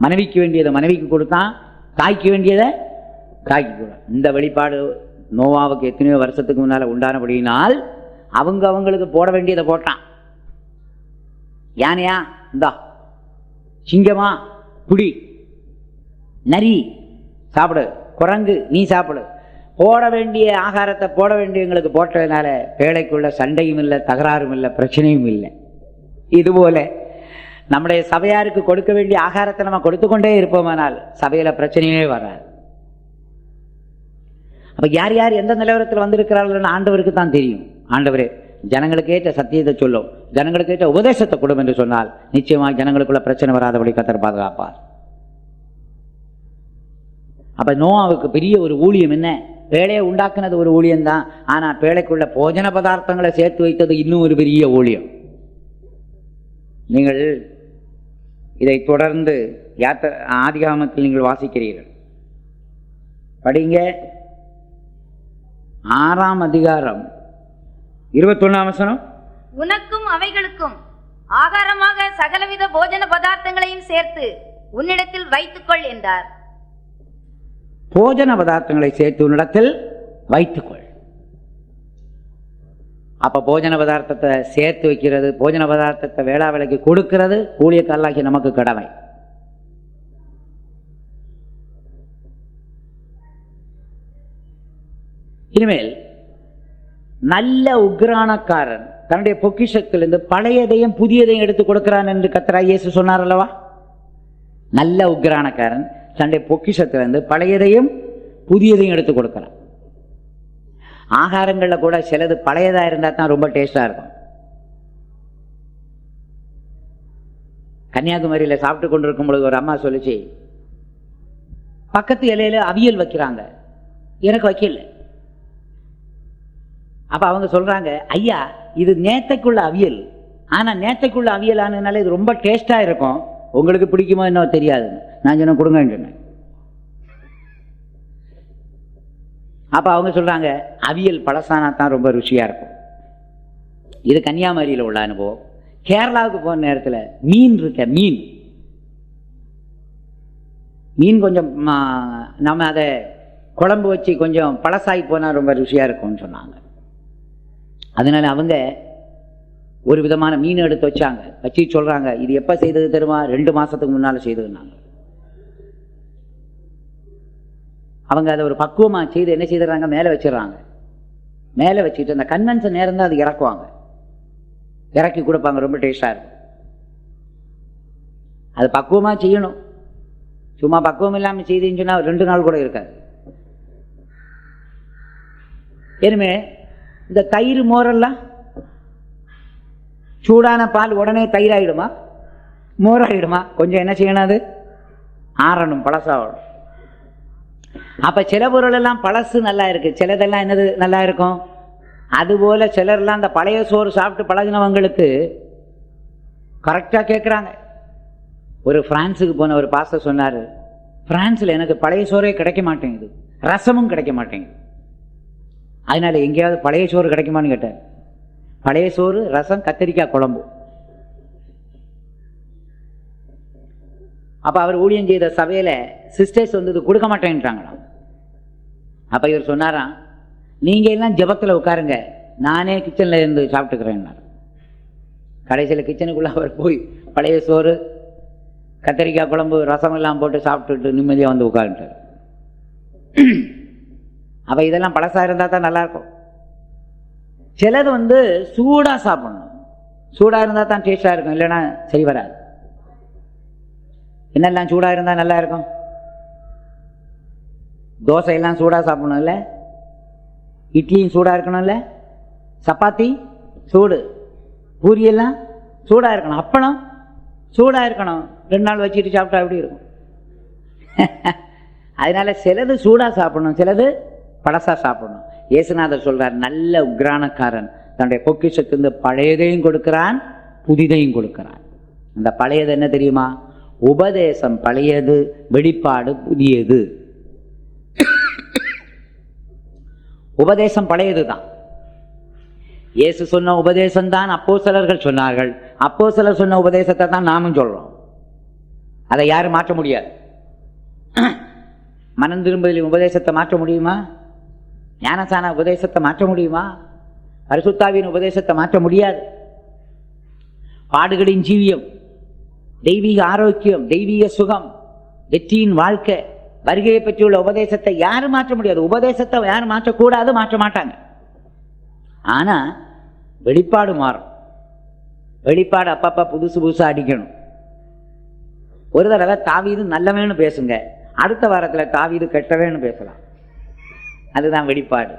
[SPEAKER 1] மனைவிக்கு வேண்டியதை மனைவிக்கு கொடுத்தான், தாய்க்கு வேண்டியதை தாய்க்கு கொடு. இந்த வெளிப்பாடு நோவாவுக்கு எத்தனையோ வருஷத்துக்கு முன்னால உண்டானபடியினால் அவங்களுக்கு போட வேண்டியதை போட்டான். யானையா இந்தா, சிங்கமா புடி, நரி சாப்பிடு, குரங்கு நீ சாப்பிடு. போட வேண்டிய ஆகாரத்தை போட வேண்டியவங்களுக்கு போட்டதுனால பேழைக்குள்ள சண்டையும் இல்லை, தகராறும் இல்லை, பிரச்சனையும் இல்லை. இதுபோல நம்முடைய சபையாருக்கு கொடுக்க வேண்டிய ஆகாரத்தை நம்ம கொடுத்து கொண்டே இருப்போமானால் சபையில பிரச்சனையே வராது. அப்ப யார் யார் எந்த நிலவரத்தில் வந்திருக்கிறார்கள் ஆண்டவருக்கு தான் தெரியும். ஆண்டவரே ஜனங்களுக்கு ஏற்ற சத்தியத்தை சொல்லும், ஜனங்களுக்கு ஏற்ற உபதேசத்தை கொடும் என்று சொன்னால் நிச்சயமாக ஜனங்களுக்குள்ள பிரச்சனை வராதபடி கர்த்தர் பாதுகாப்பார். அப்ப நோவாவுக்கு பெரிய ஒரு ஊழியம் என்ன? பேழையை உண்டாக்குனது ஒரு ஊழியம்தான். ஆனால் பேழைக்குள்ள போஜன பதார்த்தங்களை சேர்த்து வைத்தது இன்னும் ஒரு பெரிய ஊழியம். நீங்கள் இதை தொடர்ந்து ஆதிகாமத்தில் நீங்கள் வாசிக்கிறீர்கள். படிங்க 6ஆம் அதிகாரம் 21ஆம் வசனம்.
[SPEAKER 2] உனக்கும் அவைகளுக்கும் ஆகாரமாக சகலவித போஜன பதார்த்தங்களையும் சேர்த்து உன்னிடத்தில் வைத்துக்கொள் என்றார்.
[SPEAKER 1] போஜன பதார்த்தங்களை சேர்த்து உன்னிடத்தில் வைத்துக்கொள். அப்ப போஜன பதார்த்தத்தை சேர்த்து வைக்கிறது, போஜன பதார்த்தத்தை வேளா வேலைக்கு கொடுக்கிறது ஊழியக்காரர்களாகிய நமக்கு கடமை. இனிமேல் நல்ல உக்ரானக்காரன் தன்னுடைய பொக்கிஷத்திலிருந்து பழையதையும் புதியதையும் எடுத்து கொடுக்கிறான் என்று கர்த்தராகிய இயேசு சொன்னார் அல்லவா? நல்ல உக்ரானக்காரன் தன்னுடைய பொக்கிஷத்திலிருந்து பழையதையும் புதியதையும் எடுத்து கொடுக்கிறான். ஆகாரங்கள்ல கூட சிலது பழையதா இருந்தா தான் ரொம்ப டேஸ்டா இருக்கும். கன்னியாகுமரியில சாப்பிட்டு கொண்டிருக்கும் பொழுது ஒரு அம்மா சொல்லிச்சு, பக்கத்து இலையில அவியல் வைக்கிறாங்க, எனக்கு வைக்கல. அப்ப அவங்க சொல்றாங்க, ஐயா இது நேத்தைக்குள்ள அவியல், ஆனா நேத்தைக்குள்ள அவியல் ஆனதுனால இது ரொம்ப டேஸ்டா இருக்கும், உங்களுக்கு பிடிக்குமோ என்ன தெரியாது. நான் சொன்ன கொடுங்க. அப்ப அவங்க சொல்றாங்க, அவியல் பழசானா தான் ரொம்ப ருசியா இருக்கும். இது கன்னியாகுமரியில உள்ள அனுபவம். கேரளாவுக்கு போன நேரத்துல மீன் இருக்க, மீன் கொஞ்சம் நம்ம அதை குழம்பு வச்சு கொஞ்சம் பழசாகி போனா ரொம்ப ருசியா இருக்கும்னு சொன்னாங்க. அதனால அவங்க ஒரு விதமான மீன் எடுத்து வச்சு சொல்றாங்க, இது எப்ப செய்தது தெரியுமா? 2 மாசத்துக்கு முன்னால செய்ததுனாங்க. அவங்க அதை ஒரு பக்குவமா செய்து என்ன செய்துறாங்க, மேலே வச்சிடறாங்க. மேலே வச்சுட்டு அந்த கன்வென்ஷன் நேரம் தான் அது இறக்குவாங்க, இறக்கி கொடுப்பாங்க. ரொம்ப டேஸ்டா இருக்கும். அது பக்குவமா செய்யணும். சும்மா பக்குவம் இல்லாமல் செய்துன்னு சொன்னா 2 நாள் கூட இருக்காது. இனிமே இந்த தயிர் மோரெல்லாம் சூடான பால் உடனே தயிராயிடுமா மோராயிடுமா? கொஞ்சம் என்ன செய்யணும், அது ஆறணும், பழசாகணும். அப்ப சில பொருள் எல்லாம் பழசு நல்லா இருக்கு, சிலதெல்லாம் என்னது நல்லா இருக்கும். அதுபோல சிலர்லாம் அந்த பழைய சோறு சாப்பிட்டு பழகினவங்களுக்கு கரெக்டா கேட்குறாங்க. ஒரு பிரான்ஸுக்கு போன ஒரு பாஸ்டர் சொன்னாரு, பிரான்ஸ்ல எனக்கு பழைய சோறே கிடைக்க மாட்டேங்குது, ரசமும் கிடைக்க மாட்டேங்குது, அதனால எங்கேயாவது பழைய சோறு கிடைக்குமான்னு கேட்டார். பழைய சோறு, ரசம், கத்திரிக்காய் குழம்பு. அப்ப அவர் ஊழியம் செய்த சபையில சிஸ்டர்ஸ் வந்து இது கொடுக்க மாட்டேன்ட்டாங்களாம். அப்ப இவர் சொன்னாராம், நீங்க எல்லாம் ஜெபத்துல உட்காருங்க, நானே கிச்சன்ல இருந்து சாப்பிட்டுக்கிறேன். கடைசியில் கிச்சனுக்குள்ள அவர் போய் பழைய சோறு, கத்திரிக்காய் குழம்பு, ரசம் எல்லாம் போட்டு சாப்பிட்டுட்டு நிம்மதியா வந்து உட்கார்ந்துட்டார். அப்ப இதெல்லாம் பழசா இருந்தா தான் நல்லா இருக்கும். சிலது வந்து சூடா சாப்பிடணும், சூடா இருந்தா தான் டேஸ்டா இருக்கும், இல்லைன்னா சரி வராது. என்னெல்லாம் சூடா இருந்தா நல்லா இருக்கும்? தோசை எல்லாம் சூடா சாப்பிடணும்ல, இட்லியும் சூடா இருக்கணும்ல, சப்பாத்தி சூடு, பூரி எல்லாம் சூடா இருக்கணும், அப்பளம் சூடா இருக்கணும். 2 நாள் வச்சுட்டு சாப்பிட்டா எப்படி இருக்கும்? அதனால சிலது சூடா சாப்பிடணும், சிலது பழசா சாப்பிடணும். இயேசுநாதர் சொல்றார், நல்ல உக்ரானக்காரன் தன்னுடைய பொக்கிஷத்திலிருந்து பழையதையும் கொடுக்கிறான், புதிதையும் கொடுக்கிறான். அந்த பழையது என்ன தெரியுமா? உபதேசம் பழையது, வெளிப்பாடு புதியது. உபதேசம் பழையதுதான். இயேசு சொன்ன உபதேசம் தான் அப்போஸ்தலர்கள் சொன்னார்கள். அப்போஸ்தலர் சொன்ன உபதேசத்தை தான் நாமும் சொல்றோம். அதை யாரும் மாற்ற முடியாது. மனம் திரும்புதலின் உபதேசத்தை மாற்ற முடியுமா? ஞானசான உபதேசத்தை மாற்ற முடியுமா? பரிசுத்தாவின் உபதேசத்தை மாற்ற முடியாது. பாடுகளின் ஜீவியம், தெய்வீக ஆரோக்கியம், தெய்வீக சுகம், வெற்றியின் வாழ்க்கை, வருகையை பற்றியுள்ள உபதேசத்தை யாரும் மாற்ற முடியாது. உபதேசத்தை யாரும் மாற்றக்கூடாது, மாற்ற மாட்டாங்க. ஆனா வெளிப்பாடு மாறும். வெளிப்பாடு அப்பப்ப புதுசு புதுசா அடிக்கணும். ஒரு தடவை தாவீது நல்லவேன்னு பேசுங்க, அடுத்த வாரத்துல தாவீது கெட்டவேன்னு பேசலாம். அதுதான் வெளிப்பாடு.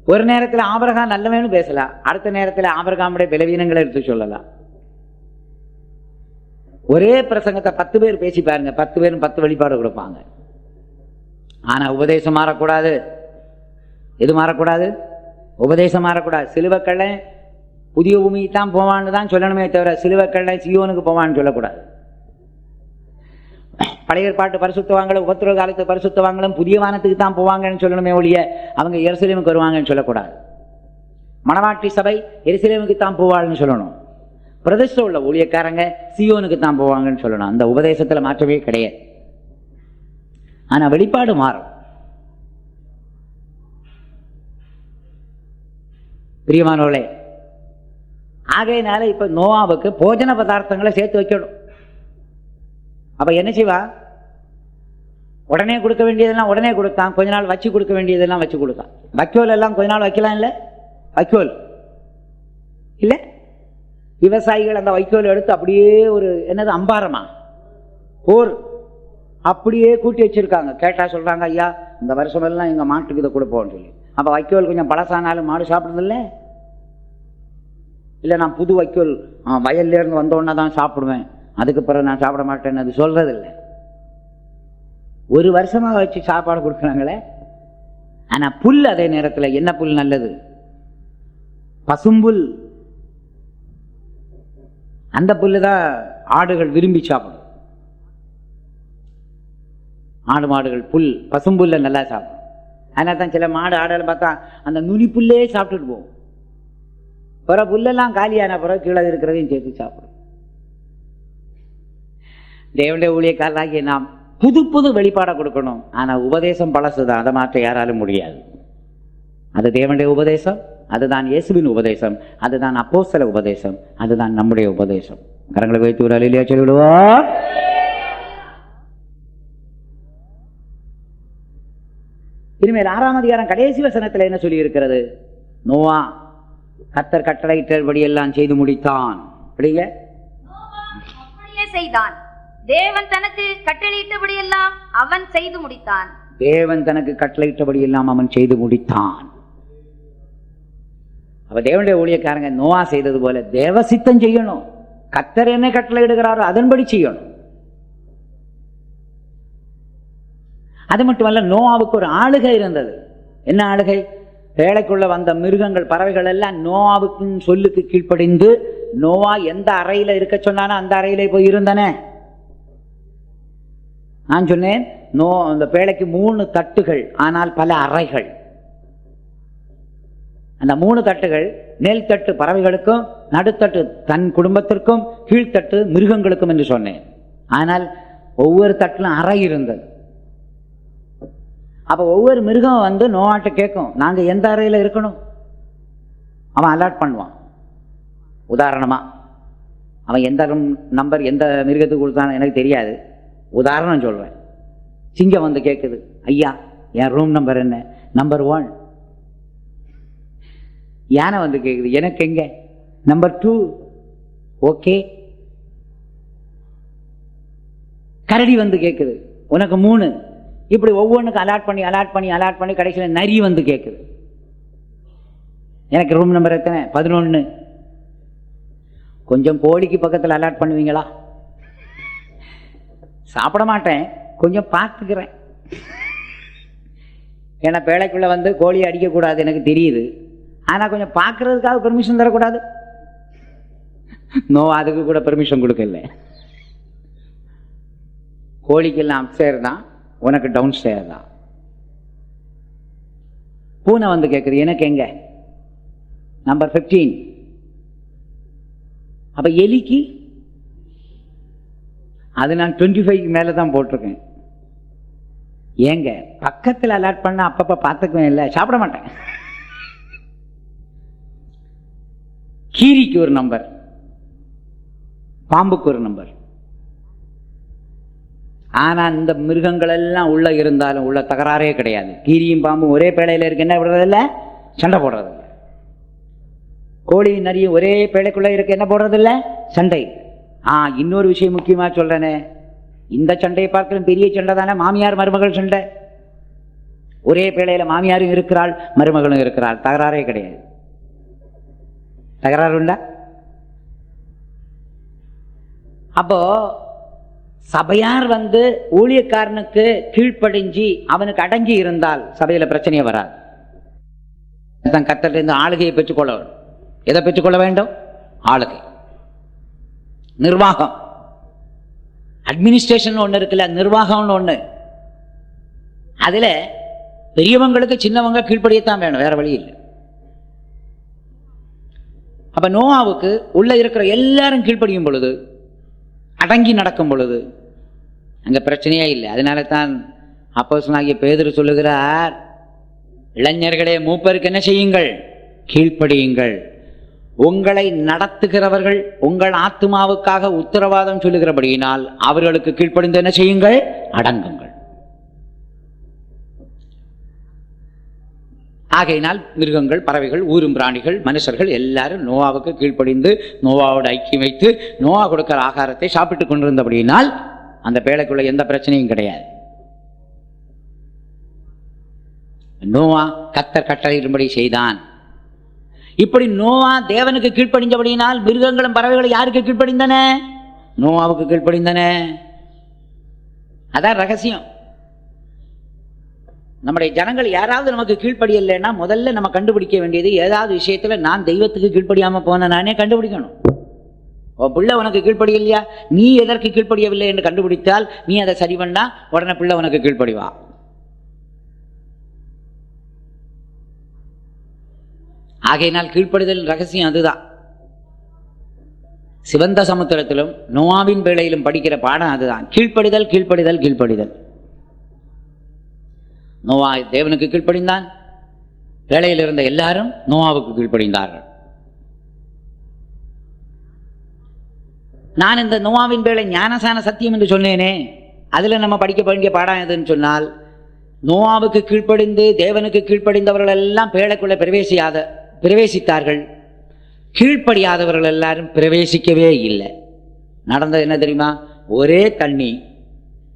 [SPEAKER 1] ஒரு நேரத்தில் ஆபிரகாம் நல்லவேன்னு பேசலாம், அடுத்த நேரத்தில் ஆபிரகாமுடைய பலவீனங்களை எடுத்து சொல்லலாம். ஒரே பிரசங்கத்தை 10 பேர் பேசி பாருங்க, 10 பேரும் 10 வெளிப்பாடு கொடுப்பாங்க. ஆனா உபதேசம் மாறக்கூடாது. எது மாறக்கூடாது? உபதேசம் மாறக்கூடாது. சிலுவக்கல்லை புதிய பூமிக்கு தான் போவான்னு தான் சொல்லணுமே தவிர சிலுவக்கல்லை சியோனுக்கு போவான்னு சொல்லக்கூடாது. பழைய ஏற்பாட்டு பரிசுத்தவான்களும் உபத்திரவ காலத்து பரிசுத்தவான்களும் புதிய வானத்துக்கு தான் போவாங்கன்னு சொல்லணுமே ஒழிய அவங்க எருசலேமுக்கு வருவாங்கன்னு சொல்லக்கூடாது. மணவாட்டி சபை எருசலேமுக்கு தான் போவாள்னு சொல்லணும். பிரதிஷ்டை உள்ள ஊழியக்காரங்க சியோனுக்கு தான் போவாங்கன்னு சொல்லணும். அந்த உபதேசத்துல மாற்றமே கிடையாது. ஆனா வெளிப்பாடு மாறும். பிரியமானவர்களே, ஆகையினால இப்ப நோவாவுக்கு போஜன பதார்த்தங்களை சேர்த்து வைக்கணும். அப்ப என்ன செய்வா? உடனே கொடுக்க வேண்டியதெல்லாம் உடனே கொடுத்தான், கொஞ்ச நாள் வச்சு கொடுக்க வேண்டியதெல்லாம் வச்சு கொடுத்தான். வைக்கோல் எல்லாம் கொஞ்ச நாள் வைக்கலாம் இல்ல? வைக்கோல் இல்ல, விவசாயிகள் அந்த வைக்கோல் எடுத்து அப்படியே ஒரு என்னது அம்பாரமா போர் அப்படியே கூட்டி வச்சிருக்காங்க. கேட்டா சொல்றாங்க, ஐயா இந்த வருஷம் எல்லாம் எங்க மாட்டுக்கு இதை கொடுப்போம்னு சொல்லி. அப்ப வைக்கோல் கொஞ்சம் பழசானாலும் மாடு சாப்பிடுறது இல்லை, நான் புது வைக்கோல் வயல்ல இருந்து வந்தோன்னா தான் சாப்பிடுவேன், அதுக்கு பிறகு நான் சாப்பிட மாட்டேன்னு அது சொல்றது இல்லை. ஒரு வருஷமா வச்சு சாப்பாடு கொடுக்குறாங்களே. ஆனா புல் அதே நேரத்தில் என்ன புல் நல்லது? பசும்புல். அந்த புல்லு தான் ஆடுகள் விரும்பி சாப்பிடும். ஆடு மாடுகள் புல் பசும்புல்ல நல்லா சாப்பிடும். அதனால தான் சில மாடு ஆடுகள் பார்த்தா அந்த நுனி புல்லே சாப்பிட்டுட்டு போகும். பிற புல்லெல்லாம் காலியான பிறகு கீழே இருக்கிறதையும் சேர்த்து சாப்பிடும். தேவனுடைய ஊழியக்காரராகிய நாம் புது புது வெளிப்பாடை கொடுக்கணும். ஆனா உபதேசம் பழசுதான், அதை மாற்ற யாராலும் முடியாது. அது தேவனுடைய உபதேசம், அதுதான் இயேசுவின் உபதேசம், அதுதான் அப்போஸ்தல உபதேசம், அதுதான் நம்முடைய உபதேசம். கரங்களை வைத்து ஒரு அல்லேலூயா சொல்லிவிடுவோம். இனிமேல் 6ஆம் அதிகாரம் கடைசி வசனத்தில் என்ன சொல்லி இருக்கிறது? நோவா கர்த்தர் கட்டளையிட்டபடி எல்லாம் செய்து முடித்தான். அப்படியே
[SPEAKER 2] செய்தான். தேவன் தனக்கு கட்டளையிட்டபடி எல்லாம் அவன் செய்து முடித்தான்.
[SPEAKER 1] தேவன் தனக்கு கட்டளையிட்டபடி எல்லாம் அவன் செய்து முடித்தான். அப்ப தேவனுடைய ஊழியக்காரங்க நோவா செய்தது போல தேவ சித்தம் செய்யணும். கர்த்தர் என்ன கட்டளையிடுகிறாரோ அதன்படி செய்யணும். அது மட்டுமல்ல, நோவாவுக்கு ஒரு ஆளுகை இருந்தது. என்ன ஆளுகை? வேலைக்குள்ள வந்த மிருகங்கள் பறவைகள் எல்லாம் நோவாவுக்கு சொல்லுக்கு கீழ்ப்படிந்து நோவா எந்த அறையில இருக்க சொன்னானோ அந்த அறையில போய் இருந்தன. நான் சொன்னேன், அந்த பேழைக்கு 3 தட்டுகள், ஆனால் பல அறைகள். அந்த 3 தட்டுகள், மேல் தட்டு பறவைகளுக்கும், நடுத்தட்டு தன் குடும்பத்திற்கும், கீழ்த்தட்டு மிருகங்களுக்கும் என்று சொன்னேன். ஆனால் ஒவ்வொரு தட்டிலும் அறை இருந்தது. அப்ப ஒவ்வொரு மிருகம் வந்து நோவாட்ட கேட்கும், நாங்க எந்த அறையில இருக்கணும். அவன் அலாட் பண்ணுவான். உதாரணமா அவன் எந்த நம்பர் எந்த மிருகத்துக்கு கொடுத்தான்னு எனக்கு தெரியாது, உதாரணம் சொல்றேன். சிங்கம் வந்து கேட்குது, ஐயா என் ரூம் நம்பர் என்ன? நம்பர் 1. யானை வந்து கேட்குது, எனக்கு எங்க? நம்பர் 2. ஓகே. கரடி வந்து கேட்குது, உனக்கு 3. இப்படி ஒவ்வொன்றுக்கு அலாட் பண்ணி கடைசியில் நரி வந்து கேட்குது, எனக்கு ரூம் நம்பர் எத்தனை? 11. கொஞ்சம் கோழிக்கு பக்கத்தில் அலாட் பண்ணுவீங்களா? சாப்பிட மாட்டேன், கொஞ்சம் பார்த்துக்கிறேன். ஏன்னா பேழைக்குள்ள வந்து கோழியை அடிக்கக்கூடாது எனக்கு தெரியுது, ஆனால் கொஞ்சம் பார்க்கறதுக்காக பெர்மிஷன் தரக்கூடாது. நோ, அதுக்கு கூட பெர்மிஷன் கொடுக்கல. கோழிக்கெல்லாம் அப்ஸ்டேர் தான், உனக்கு டவுன் ஸ்டேர் தான். பூனை வந்து கேட்குது, எனக்கு எங்க? நம்பர் 15. அப்ப எலிக்கு அது நான் 25க்கு மேல தான் போட்டிருக்கேன். ஏங்க பக்கத்தில் அலாட் பண்ண அப்பப்ப பார்த்துக்குவேன், இல்லை சாப்பிட மாட்டேன். கீரிக்கு ஒரு நம்பர், பாம்புக்கு ஒரு நம்பர். ஆனா இந்த மிருகங்கள் எல்லாம் உள்ள இருந்தாலும் உள்ள தகராறே கிடையாது. கீரியும் பாம்பும் ஒரே பேழையில இருக்கு, என்ன விடுறதில்ல, சண்டை போடுறதில்ல. கோழியும் நரியும் ஒரே பேழைக்குள்ள இருக்கு, என்ன போடுறதில்ல, சண்டை. இன்னொரு விஷயம் முக்கியமா சொல்றேனே, இந்த சண்டையை பார்க்கணும் பெரிய சண்டை தானே, மாமியார் மருமகள் சண்டை. ஒரே பேழையில மாமியாரும் இருக்கிறாள், மருமகளும் இருக்கிறாள், தகராறே கிடையாது. தகராறு உண்டா? அப்போ சபையார் வந்து ஊழியக்காரனுக்கு கீழ்ப்படிஞ்சு அவனுக்கு அடங்கி இருந்தால் சபையில பிரச்சனையே வராது. கர்த்தரிலிருந்து ஆளுகையை பெற்றுக்கொள்ள வேண்டும். எதை பெற்றுக்கொள்ள வேண்டும்? ஆளுகை, நிர்வாகம், அட்மினிஸ்ட்ரேஷன் ஒண்ணு இருக்குல்ல, நிர்வாகம்னு ஒண்ணு. அதுல பெரியவங்களுக்கு சின்னவங்க கீழ்ப்படியத்தான் வேணும், வேற வழி இல்லை. அப்ப நோவாவுக்கு உள்ள இருக்கிற எல்லாரும் கீழ்ப்படியும் பொழுது, அடங்கி நடக்கும் பொழுது அங்க பிரச்சனையே இல்லை. அதனால தான் அப்போஸ்தலனாகிய பேதுரு சொல்லுகிறார், இளைஞர்களே மூப்பருக்கு என்ன செய்யுங்கள்? கீழ்ப்படியுங்கள். உங்களை நடத்துகிறவர்கள் உங்கள் ஆத்துமாவுக்காக உத்தரவாதம் சொல்லுகிறபடியினால் அவர்களுக்கு கீழ்ப்படிந்து என்ன செய்யுங்கள்? அடங்குங்கள். ஆகையினால் மிருகங்கள், பறவைகள், ஊரும் பிராணிகள், மனுஷர்கள் எல்லாரும் நோவாவுக்கு கீழ்ப்படிந்து நோவாவோட ஐக்கியம் வைத்து நோவா கொடுக்கிற ஆகாரத்தை சாப்பிட்டுக் கொண்டிருந்தபடியினால் அந்த பேழைக்குள்ள எந்த பிரச்சனையும் கிடையாது. நோவா கர்த்தர் கட்டளையிடும்படி செய்தான். இப்படி நோவா தேவனுக்கு கீழ்ப்படிந்தபடியினால் மிருகங்களும் பறவைகளும் யாருக்கு கீழ்ப்படிந்தன? நோவாவுக்கு கீழ்ப்படிந்தன. அதான் ரகசியம். நம்முடைய ஜனங்கள் யாராவது நமக்கு கீழ்ப்படியலைன்னா முதல்ல நம்ம கண்டுபிடிக்க வேண்டியது, ஏதாவது விஷயத்துல நான் தெய்வத்துக்கு கீழ்ப்படியாம போன நானே கண்டுபிடிக்கணும். பிள்ளை உனக்கு கீழ்ப்படியலையா, நீ எதற்கு கீழ்ப்படியவில்லை என்று கண்டுபிடித்தால் நீ அதை சரி பண்ணா உடனே பிள்ளை உனக்கு கீழ்ப்படிவா. ஆகையினால் கீழ்ப்படிதல் ரகசியம் அதுதான். சிவந்த சமுத்திரத்திலும் நோவாவின் வேளையிலும் படிக்கிற பாடம் அதுதான். கீழ்ப்படிதல், கீழ்ப்படிதல், கீழ்ப்படிதல். நோவா தேவனுக்கு கீழ்ப்படிந்தான். வேளையில் இருந்த எல்லாரும் நோவாவுக்கு கீழ்ப்படிந்தார்கள். நான் இந்த நோவாவின் வேளை ஞானசான சத்தியம் என்று சொன்னேனே, அதுல நம்ம படிக்க வேண்டிய பாடம் எதுன்னு சொன்னால், நோவாவுக்கு கீழ்ப்படிந்து தேவனுக்கு கீழ்ப்படிந்தவர்கள் எல்லாம் பேழைக்குள்ள பிரவேசித்தார்கள். கீழ்ப்படியாதவர்கள் எல்லாரும் பிரவேசிக்கவே இல்லை. நடந்தது என்ன தெரியுமா? ஒரே தண்ணி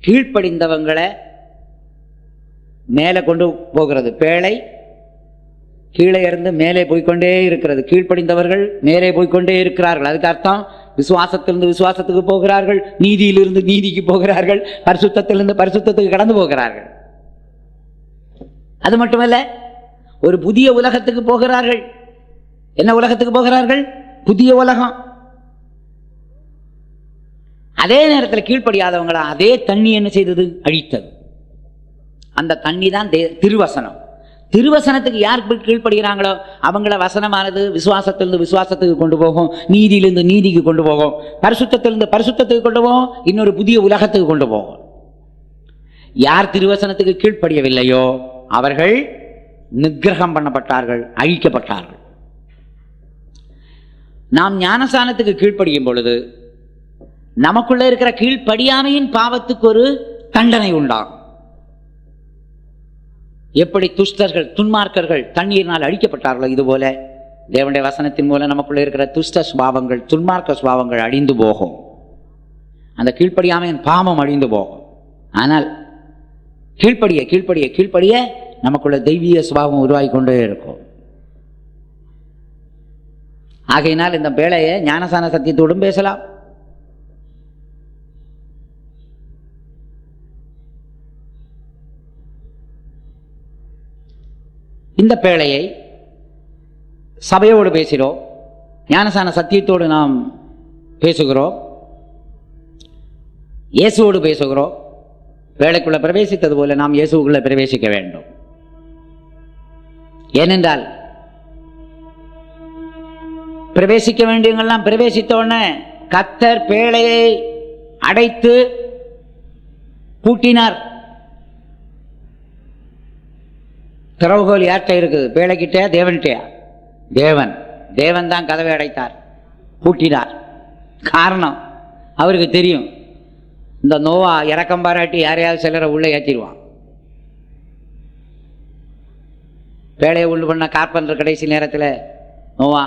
[SPEAKER 1] கீழ்ப்படிந்தவங்களை மேலே கொண்டு போகிறது. பேழை கீழே இருந்து மேலே போய்கொண்டே இருக்கிறது. கீழ்ப்படிந்தவர்கள் மேலே போய்கொண்டே இருக்கிறார்கள். அதுக்கு அர்த்தம் விசுவாசத்திலிருந்து விசுவாசத்துக்கு போகிறார்கள், நீதியிலிருந்து நீதிக்கு போகிறார்கள், பரிசுத்தத்திலிருந்து பரிசுத்தத்துக்கு கடந்து போகிறார்கள். அது மட்டுமல்ல, ஒரு புதிய உலகத்துக்கு போகிறார்கள். என்ன உலகத்துக்கு போகிறார்கள்? புதிய உலகம். அதே நேரத்தில் கீழ்ப்படியாதவங்களா அதே தண்ணி என்ன செய்தது? அழித்தது. அந்த தண்ணி தான் திருவசனம். திருவசனத்துக்கு யார் கீழ்ப்படுகிறாங்களோ அவங்கள வசனமானது விசுவாசத்திலிருந்து விசுவாசத்துக்கு கொண்டு போகும், நீதியிலிருந்து நீதிக்கு கொண்டு போகும், பரிசுத்தத்திலிருந்து பரிசுத்தத்துக்கு கொண்டு போகும், இன்னொரு புதிய உலகத்துக்கு கொண்டு போகும். யார் திருவசனத்துக்கு கீழ்ப்படியவில்லையோ அவர்கள் நிக்கிரகம் பண்ணப்பட்டார்கள், அழிக்கப்பட்டார்கள். நாம் ஞானசானத்துக்கு கீழ்ப்படியும் பொழுது நமக்குள்ள இருக்கிற கீழ்ப்படியாமையின் பாவத்துக்கு ஒரு தண்டனை உண்டாகும். எப்படி துஷ்டர்கள், துன்மார்க்கர்கள் தண்ணீரினால் அழிக்கப்பட்டார்களோ, இதுபோல தேவனுடைய வசனத்தின் மூலம் நமக்குள்ள இருக்கிற துஷ்ட சுபாவங்கள், துன்மார்க்க சுபாவங்கள் அழிந்து போகும். அந்த கீழ்ப்படியாமையின் பாவம் அழிந்து போகும். ஆனால் கீழ்ப்படிய கீழ்ப்படிய கீழ்ப்படிய நமக்குள்ள தெய்வீக சுபாவம் உருவாகி கொண்டே இருக்கும். ஆகையினால் இந்த வேளையை ஞானசான சத்தியத்தோடும் பேசலாம். இந்த பேழையை சபையோடு பேசுகிறோம், ஞானசான சத்தியத்தோடு நாம் பேசுகிறோம், இயேசுவோடு பேசுகிறோம். வேலைக்குள்ள பிரவேசித்தது போல நாம் இயேசுக்குள்ள பிரவேசிக்க வேண்டும். ஏனென்றால் பிரவேசிக்க வேண்டியவங்கெல்லாம் பிரவேசித்தோடனே கர்த்தர் பேழையை அடைத்து பூட்டினார். திறவுகோல் யார்கிட்ட இருக்குது? பேழைக்கிட்டே, தேவன்கிட்டயா? தேவன் தான் கதவை அடைத்தார், பூட்டினார். காரணம் அவருக்கு தெரியும், இந்த நோவா இறக்கம் பாராட்டி யாரையாவது சிலரை உள்ளே ஏற்றிடுவான். பேழையை உண்டு பண்ண கார்பெண்டர் கடைசி நேரத்தில், நோவா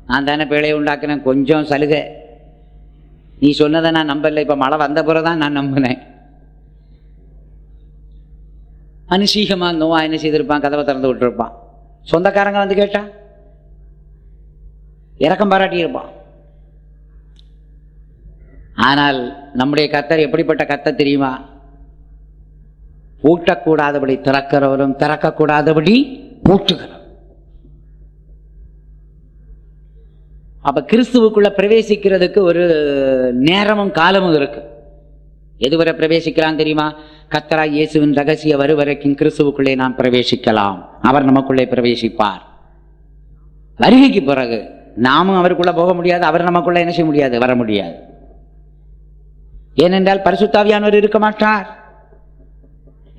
[SPEAKER 1] நான் தானே பேழையை உண்டாக்குனேன், கொஞ்சம் சலுகை, நீ சொன்னதை நான் நம்பலை, இப்போ மழை வந்த பிறகுதான் நான் நம்பினேன். அனுசீகமா நோவா என்ன செய்திருப்பான்? கதவை திறந்து விட்டுருப்பான். சொந்தக்காரங்க வந்து கேட்டா இறக்கம் பாராட்டி இருப்பான். ஆனால் நம்முடைய கர்த்தர் எப்படிப்பட்ட கர்த்தர் தெரியுமா? பூட்டக்கூடாதபடி திறக்கிறவரும் திறக்கக்கூடாதபடி பூட்டுகிறவர். அப்ப கிறிஸ்துவுக்குள்ள பிரவேசிக்கிறதுக்கு ஒரு நேரமும் காலமும் இருக்கு. எதுவரை பிரவேசிக்கலாம் தெரியுமா? கர்த்தராய் இயேசுவின் ரகசிய வருவரைக்கும் கிறிஸ்துவுக்குள்ளே நாம் பிரவேசிக்கலாம். அவர் நமக்குள்ளே பிரவேசிப்பார். வருகைக்கு பிறகு நாமும் அவருக்குள்ள போக முடியாது, அவர் நமக்குள்ள என்ன செய்ய முடியாது, வர முடியாது. ஏனென்றால் பரிசுத்தாவியானவர் இருக்க மாட்டார்.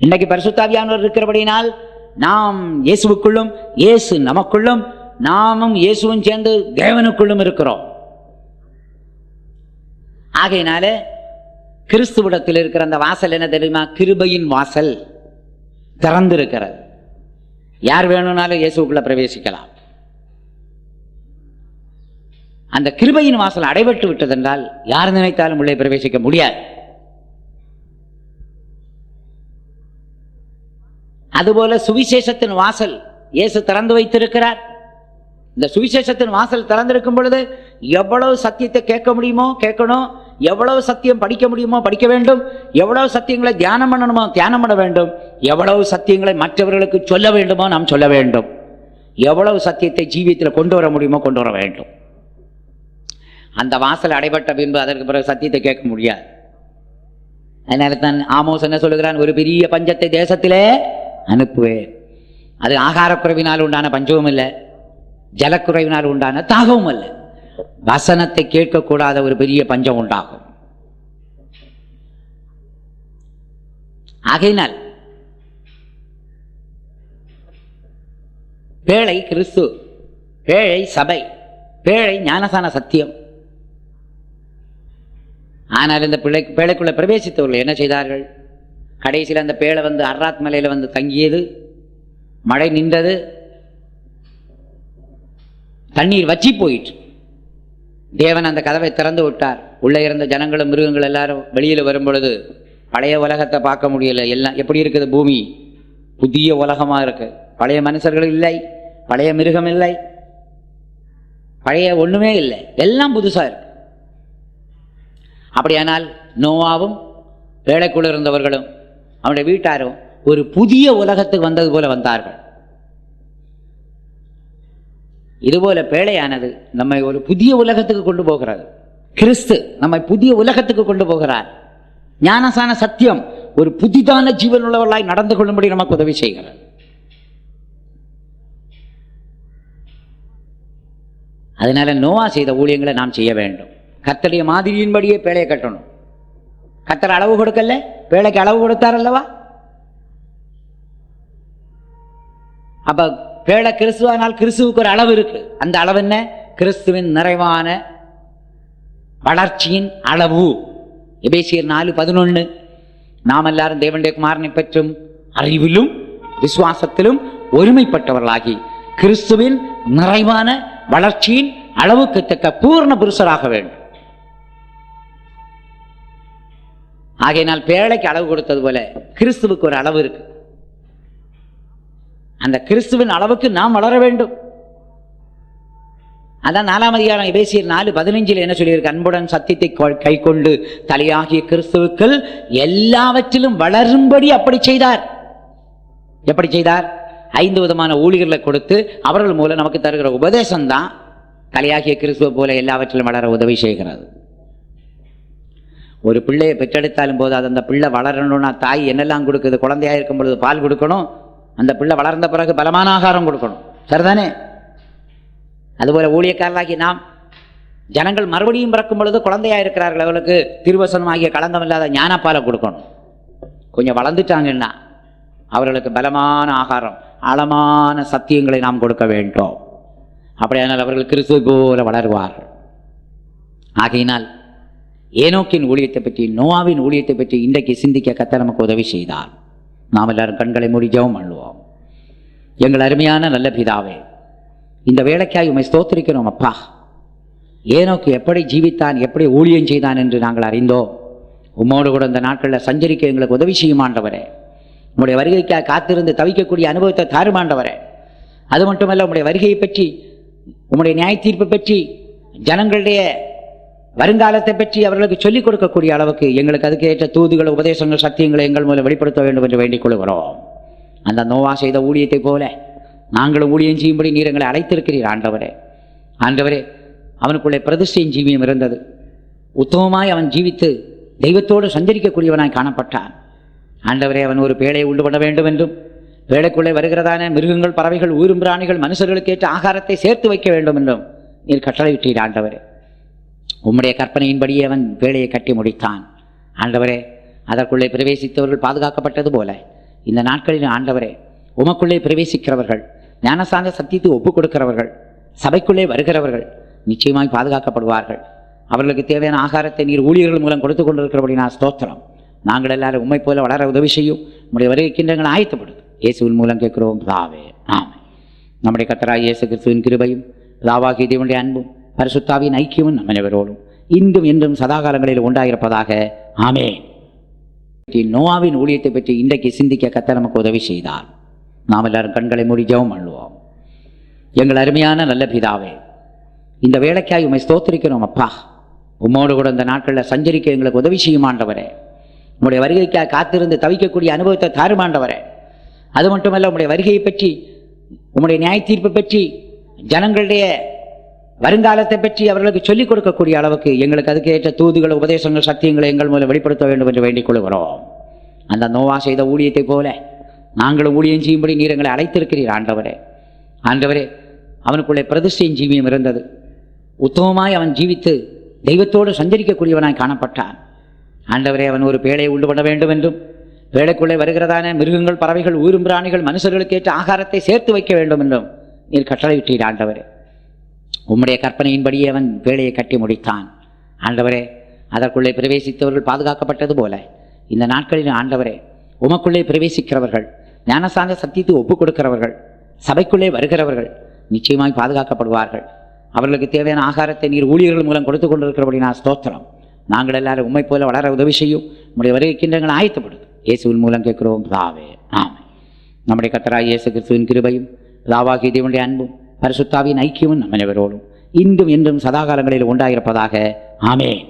[SPEAKER 1] இன்னைக்கு பரிசுத்தாவியானவர் இருக்கிறபடினால் நாம் இயேசுவுக்குள்ளும் இயேசு நமக்குள்ளும் நாமும் இயேசுவும் சேர்ந்து தேவனுக்குள்ளும் இருக்கிறோம். ஆகையினால கிறிஸ்துவிடத்தில் இருக்கிற அந்த வாசல் என்ன தெரியுமா? கிருபையின் வாசல் திறந்திருக்கிறது. யார் வேணும்னாலும் இயேசுக்குள்ள பிரவேசிக்கலாம். அந்த கிருபையின் வாசல் அடைபட்டு விட்டதென்றால் யார் நினைத்தாலும் உள்ளே பிரவேசிக்க முடியாது. அதுபோல சுவிசேஷத்தின் வாசல் இயேசு திறந்து வைத்திருக்கிறார். இந்த சுவிசேஷத்தின் வாசல் திறந்திருக்கும் பொழுது எவ்வளவு சத்தியத்தை கேட்க முடியுமோ கேட்கணும், எவ்வளவு சத்தியம் படிக்க முடியுமோ படிக்க வேண்டும், எவ்வளவு சத்தியங்களை தியானம் பண்ணணுமோ தியானம் பண்ண வேண்டும், எவ்வளவு சத்தியங்களை மற்றவர்களுக்கு சொல்ல வேண்டுமோ நாம் சொல்ல வேண்டும், எவ்வளவு சத்தியத்தை ஜீவியத்தில் கொண்டு வர முடியுமோ கொண்டு வர வேண்டும். அந்த வாசல் அடைபட்ட பின்பு அதற்கு பிறகு சத்தியத்தை கேட்க முடியாது. அதனால தான் ஆமோஸ் என்ன சொல்லுகிறான்? ஒரு பெரிய பஞ்சத்தை தேசத்திலே அனுப்புவேன். அது ஆகாரக்குறைவினால் உண்டான பஞ்சமும் இல்லை, ஜலக்குறைவினால் உண்டான தாகமும் அல்ல. வசனத்தை கேட்கக்கூடாத ஒரு பெரிய பஞ்சம் உண்டாகும். ஆகையினால் பேழை கிறிஸ்து, பேழை சபை, பேழை ஞானசான சத்தியம். ஆனால் இந்த பேழைக்குள்ள பிரவேசித்தவர்கள் என்ன செய்தார்கள்? கடைசியில் அந்த பேழை வந்து அர்ராத் மலையில் வந்து தங்கியது, மழை நின்றது, தண்ணீர் வற்றி போயிற்று. தேவன் அந்த கதவை திறந்து விட்டார். உள்ளே இருந்த ஜனங்களும் மிருகங்கள் எல்லாரும் வெளியில் வரும் பொழுது பழைய உலகத்தை பார்க்க முடியல. எல்லாம் எப்படி இருக்குது? பூமி புதிய உலகமாக இருக்கு. பழைய மனுஷர்கள் இல்லை, பழைய மிருகம் இல்லை, பழைய ஒண்ணுமே இல்லை, எல்லாம் புதுசா இருக்கு. அப்படியானால் நோவாவும் பேழைக்குள்ள இருந்தவர்களும் அவனுடைய வீட்டாரும் ஒரு புதிய உலகத்துக்கு வந்தது போல வந்தார்கள். இதுபோல பேழையானது நம்மை ஒரு புதிய உலகத்துக்கு கொண்டு போகிறது. கிறிஸ்து நம்மை புதிய உலகத்துக்கு கொண்டு போகிறார். ஞானசான சத்தியம் ஒரு புதிதான ஜீவன் உள்ளவர்களாய் நடந்து கொள்ளும்படி நமக்கு உதவி செய்கிறது. அதனால நோவா செய்த ஊழியங்களை நாம் செய்ய வேண்டும். கர்த்தருடைய மாதிரியின்படியே பேழையை கட்டணும். கர்த்தர் அளவு கொடுக்கல, பேழைக்கு அளவு கொடுத்தார் அல்லவா? அப்ப பேழை கிறிஸ்துவானால் கிறிஸ்துவுக்கு ஒரு அளவு இருக்கு. அந்த அளவு என்ன? கிறிஸ்துவின் நிறைவான வளர்ச்சியின் அளவு. எபேசியர் 4:11. நாம் எல்லாரும் தேவனுடைய குமாரனை பற்றும் அறிவிலும் விசுவாசத்திலும் ஒருமைப்பட்டவர்களாகி கிறிஸ்துவின் நிறைவான வளர்ச்சியின் அளவுக்கு தக்க பூர்ண புருஷராக வேண்டும். ஆகையினால் பேழைக்கு அளவு கொடுத்தது போல கிறிஸ்துவுக்கு ஒரு அளவு இருக்கு. அந்த கிறிஸ்துவின் அளவுக்கு நாம் வளர வேண்டும். அதான் 4ஆம் அதிகாரம் எபேசியர் 4:15 என்ன சொல்லியிருக்கு? அன்புடன் சத்தியத்தை கை கொண்டு தலையாகிய கிறிஸ்துவுக்குள் எல்லாவற்றிலும் வளரும்படி அப்படி செய்தார். எப்படி செய்தார்? 5 விதமான ஊழியர்களை கொடுத்து அவர்கள் மூலம் நமக்கு தருகிற உபதேசம் தான் தலையாகிய கிறிஸ்துவ போல எல்லாவற்றிலும் வளர உதவி செய்கிறது. ஒரு பிள்ளையை பெற்றெடுத்தாலும் போது அது அந்த பிள்ளை வளரணும்னா தாய் என்னெல்லாம் கொடுக்குது? குழந்தையா இருக்கும் பொழுது பால் கொடுக்கணும். அந்த பிள்ளை வளர்ந்த பிறகு பலமான ஆகாரம் கொடுக்கணும். சரிதானே? அதுபோல ஊழியக்காரர்களாகி நாம் ஜனங்கள் மறுபடியும் பிறக்கும் பொழுது குழந்தையா இருக்கிறார்கள், அவர்களுக்கு திருவசனம் ஆகிய களங்கம் இல்லாத ஞானப்பாலை கொடுக்கணும். கொஞ்சம் வளர்ந்துட்டாங்கன்னா அவர்களுக்கு பலமான ஆகாரம், ஆழமான சத்தியங்களை நாம் கொடுக்க வேண்டும். அப்படியானால் அவர்கள் கிறிஸ்துவை போல வளருவார்கள். ஆகையினால் ஏனோக்கின் ஊழியத்தை பற்றி, நோவாவின் ஊழியத்தை பற்றி இன்றைக்கு சிந்திக்க கர்த்தர் நமக்கு உதவி செய்தார். நாம் எல்லாரும் கண்களை மூடி ஜெபம் பண்ணுவோம். எங்கள் அருமையான நல்ல பிதாவே, இந்த வேலைக்காய் உம்மை ஸ்தோத்திரிக்கிறோம் அப்பா. ஏனோக்கு எப்படி ஜீவித்தான், எப்படி ஊழியம் செய்தான் என்று நாங்கள் அறிந்தோம். உம்மோடு கூட இந்த நாட்களில் சஞ்சரிக்க எங்களுக்கு உதவி செய்யுமாண்டவரே. உம்முடைய வருகைக்காக காத்திருந்து தவிக்கக்கூடிய அனுபவத்தை தாருமாண்டவரே. அது மட்டுமல்ல, உம்முடைய வருகையை பற்றி, உம்முடைய நியாய தீர்ப்பை பற்றி ஜனங்களுடைய வருங்காலத்தை பற்றி அவர்களுக்கு சொல்லிக் கொடுக்கக்கூடிய அளவுக்கு எங்களுக்கு அதுக்கு ஏற்ற தூதுகள், உபதேசங்கள், சத்தியங்களை எங்கள் மூலம் வெளிப்படுத்த வேண்டும் என்று வேண்டிக் கொள்கிறோம். அந்த நோவா செய்த ஊழியத்தை போல நாங்களும் ஊழியம் செய்யும்படி நீர் எங்களை அழைத்திருக்கிறீர் ஆண்டவரே. ஆண்டவரே, அவனுக்குள்ளே பிரதிஷ்டையின் ஜீவியம் இருந்தது. உத்தமமாய் அவன் ஜீவித்து தெய்வத்தோடு சஞ்சரிக்கக்கூடியவனாய் காணப்பட்டான். ஆண்டவரே, அவன் ஒரு பேழையை உண்டு பண்ண வேண்டும் என்றும் பேழைக்குள்ளே வருகிறதான மிருகங்கள், பறவைகள், ஊரும் பிராணிகள், மனுஷர்களுக்கு ஏற்ற ஆகாரத்தை சேர்த்து வைக்க வேண்டும் என்றும் நீர் கட்டளையிட்டீர் ஆண்டவரே. உம்முடைய கற்பனையின்படியே அவன் பேழையை கட்டி முடித்தான். ஆண்டவரே, அதற்குள்ளே பிரவேசித்தவர்கள் பாதுகாக்கப்பட்டது போல இந்த நாட்களில் ஆண்டவரே, உமக்குள்ளே பிரவேசிக்கிறவர்கள், ஞானசாந்த சத்தியத்தை ஒப்புக் கொடுக்கிறவர்கள், சபைக்குள்ளே வருகிறவர்கள் நிச்சயமாய் பாதுகாக்கப்படுவார்கள். அவர்களுக்கு தேவையான ஆகாரத்தை நீர் ஊழியர்கள் மூலம் கொடுத்து கொண்டிருக்கிறபடி நான் ஸ்தோத்திரம். நாங்கள் எல்லாரும் உம்மை போல வளர உதவி செய்யும். நம்முடைய வருகைக்கின்ற எங்களை ஆயத்தப்படுது. இயேசுவின் மூலம் கேட்கிறோம் பிதாவே, ஆமென். நம்முடைய கர்த்தராகிய இயேசு கிறிஸ்துவின் கிருபையும் பிதாவாகிய தேவனுடைய அன்பும் பரிசுத்தாவின் ஐக்கியமும் நம் அனைவரோடும் இன்றும் என்றும் சதாகாலங்களில் உண்டாயிருப்பதாக, ஆமென். நோவாவின் ஊழியத்தை பற்றி இன்றைக்கு சிந்திக்க கர்த்தர் நமக்கு உதவி செய்தார். நாம் எல்லாரும் கண்களை மூடி ஜெபம் பண்ணுவோம். எங்கள் அருமையான நல்ல பிதாவே, இந்த வேலைக்காய் உம்மை ஸ்தோத்திரிக்கிறோம் அப்பா. உம்மோடு கூட இந்த நாட்களில் சஞ்சரிக்க எங்களுக்கு உதவி செய்யும் ஆண்டவரே. உம்முடைய வருகைக்காக காத்திருந்து தவிக்கக்கூடிய அனுபவத்தை தாருமாண்டவரே. அது மட்டுமல்ல, உம்முடைய வருகையை பற்றி, உம்முடைய நியாய தீர்ப்பை பற்றி, ஜனங்களுடைய வருங்காலத்தை பற்றி அவர்களுக்கு சொல்லிக் கொடுக்கக்கூடிய அளவுக்கு எங்களுக்கு அதுக்கு ஏற்ற தூதுகள், உபதேசங்கள், சத்தியங்களை எங்கள் மூலம் வெளிப்படுத்த வேண்டும் என்று வேண்டிக் கொள்கிறோம். அந்த நோவா செய்த ஊழியத்தை போல நாங்களும் ஊழியம் செய்யும்படி நீர் எங்களை அழைத்திருக்கிறீர் ஆண்டவரே. ஆண்டவரே, அவனுக்குள்ளே பிரதிஷ்டையின் ஜீவியம் இருந்தது. உத்தமமாய் அவன் ஜீவித்து தெய்வத்தோடு சஞ்சரிக்கக்கூடியவனாய் காணப்பட்டான். ஆண்டவரே, அவன் ஒரு பேழையை உண்டு பண்ண வேண்டும் என்றும் பேழைக்குள்ளே வருகிறதான மிருகங்கள், பறவைகள், ஊரும் பிராணிகள், மனுஷர்களுக்கு ஏற்ற ஆகாரத்தை சேர்த்து வைக்க வேண்டும் என்றும் நீர் கட்டளையிட்டீர் ஆண்டவரே. உம்முடைய கற்பனையின்படியே அவன் பேழையை கட்டி முடித்தான். ஆண்டவரே, அதற்குள்ளே பிரவேசித்தவர்கள் பாதுகாக்கப்பட்டது போல இந்த நாட்களில் ஆண்டவரே, உமக்குள்ளே பிரவேசிக்கிறவர்கள், ஞானசாந்த சத்தியத்தை ஒப்புக் கொடுக்கிறவர்கள், சபைக்குள்ளே வருகிறவர்கள் நிச்சயமாய் பாதுகாக்கப்படுவார்கள். அவர்களுக்கு தேவையான ஆகாரத்தை நீர் ஊழியர்கள் மூலம் கொடுத்து கொண்டிருக்கிறபடி நான் ஸ்தோத்திரம். நாங்கள் எல்லாரும் உம்மை போல வளர உதவி செய்யும். நம்முடைய வருகைக்கின்ற எங்களை ஆயத்தப்படுது. இயேசுவின் மூலம் கேட்கிறோம் பிதாவே, ஆமென். நம்முடைய கர்த்தராகிய இயேசு கிறிஸ்துவின் கிருபையும் பிதாவாகிய தேவனுடைய அன்பும் பரிசுத்தாவின் ஐக்கியமும் நம் அனைவரோடும் இன்றும் என்றும் சதாகாலங்களில் உண்டாயிருப்பதாக, ஆமென்.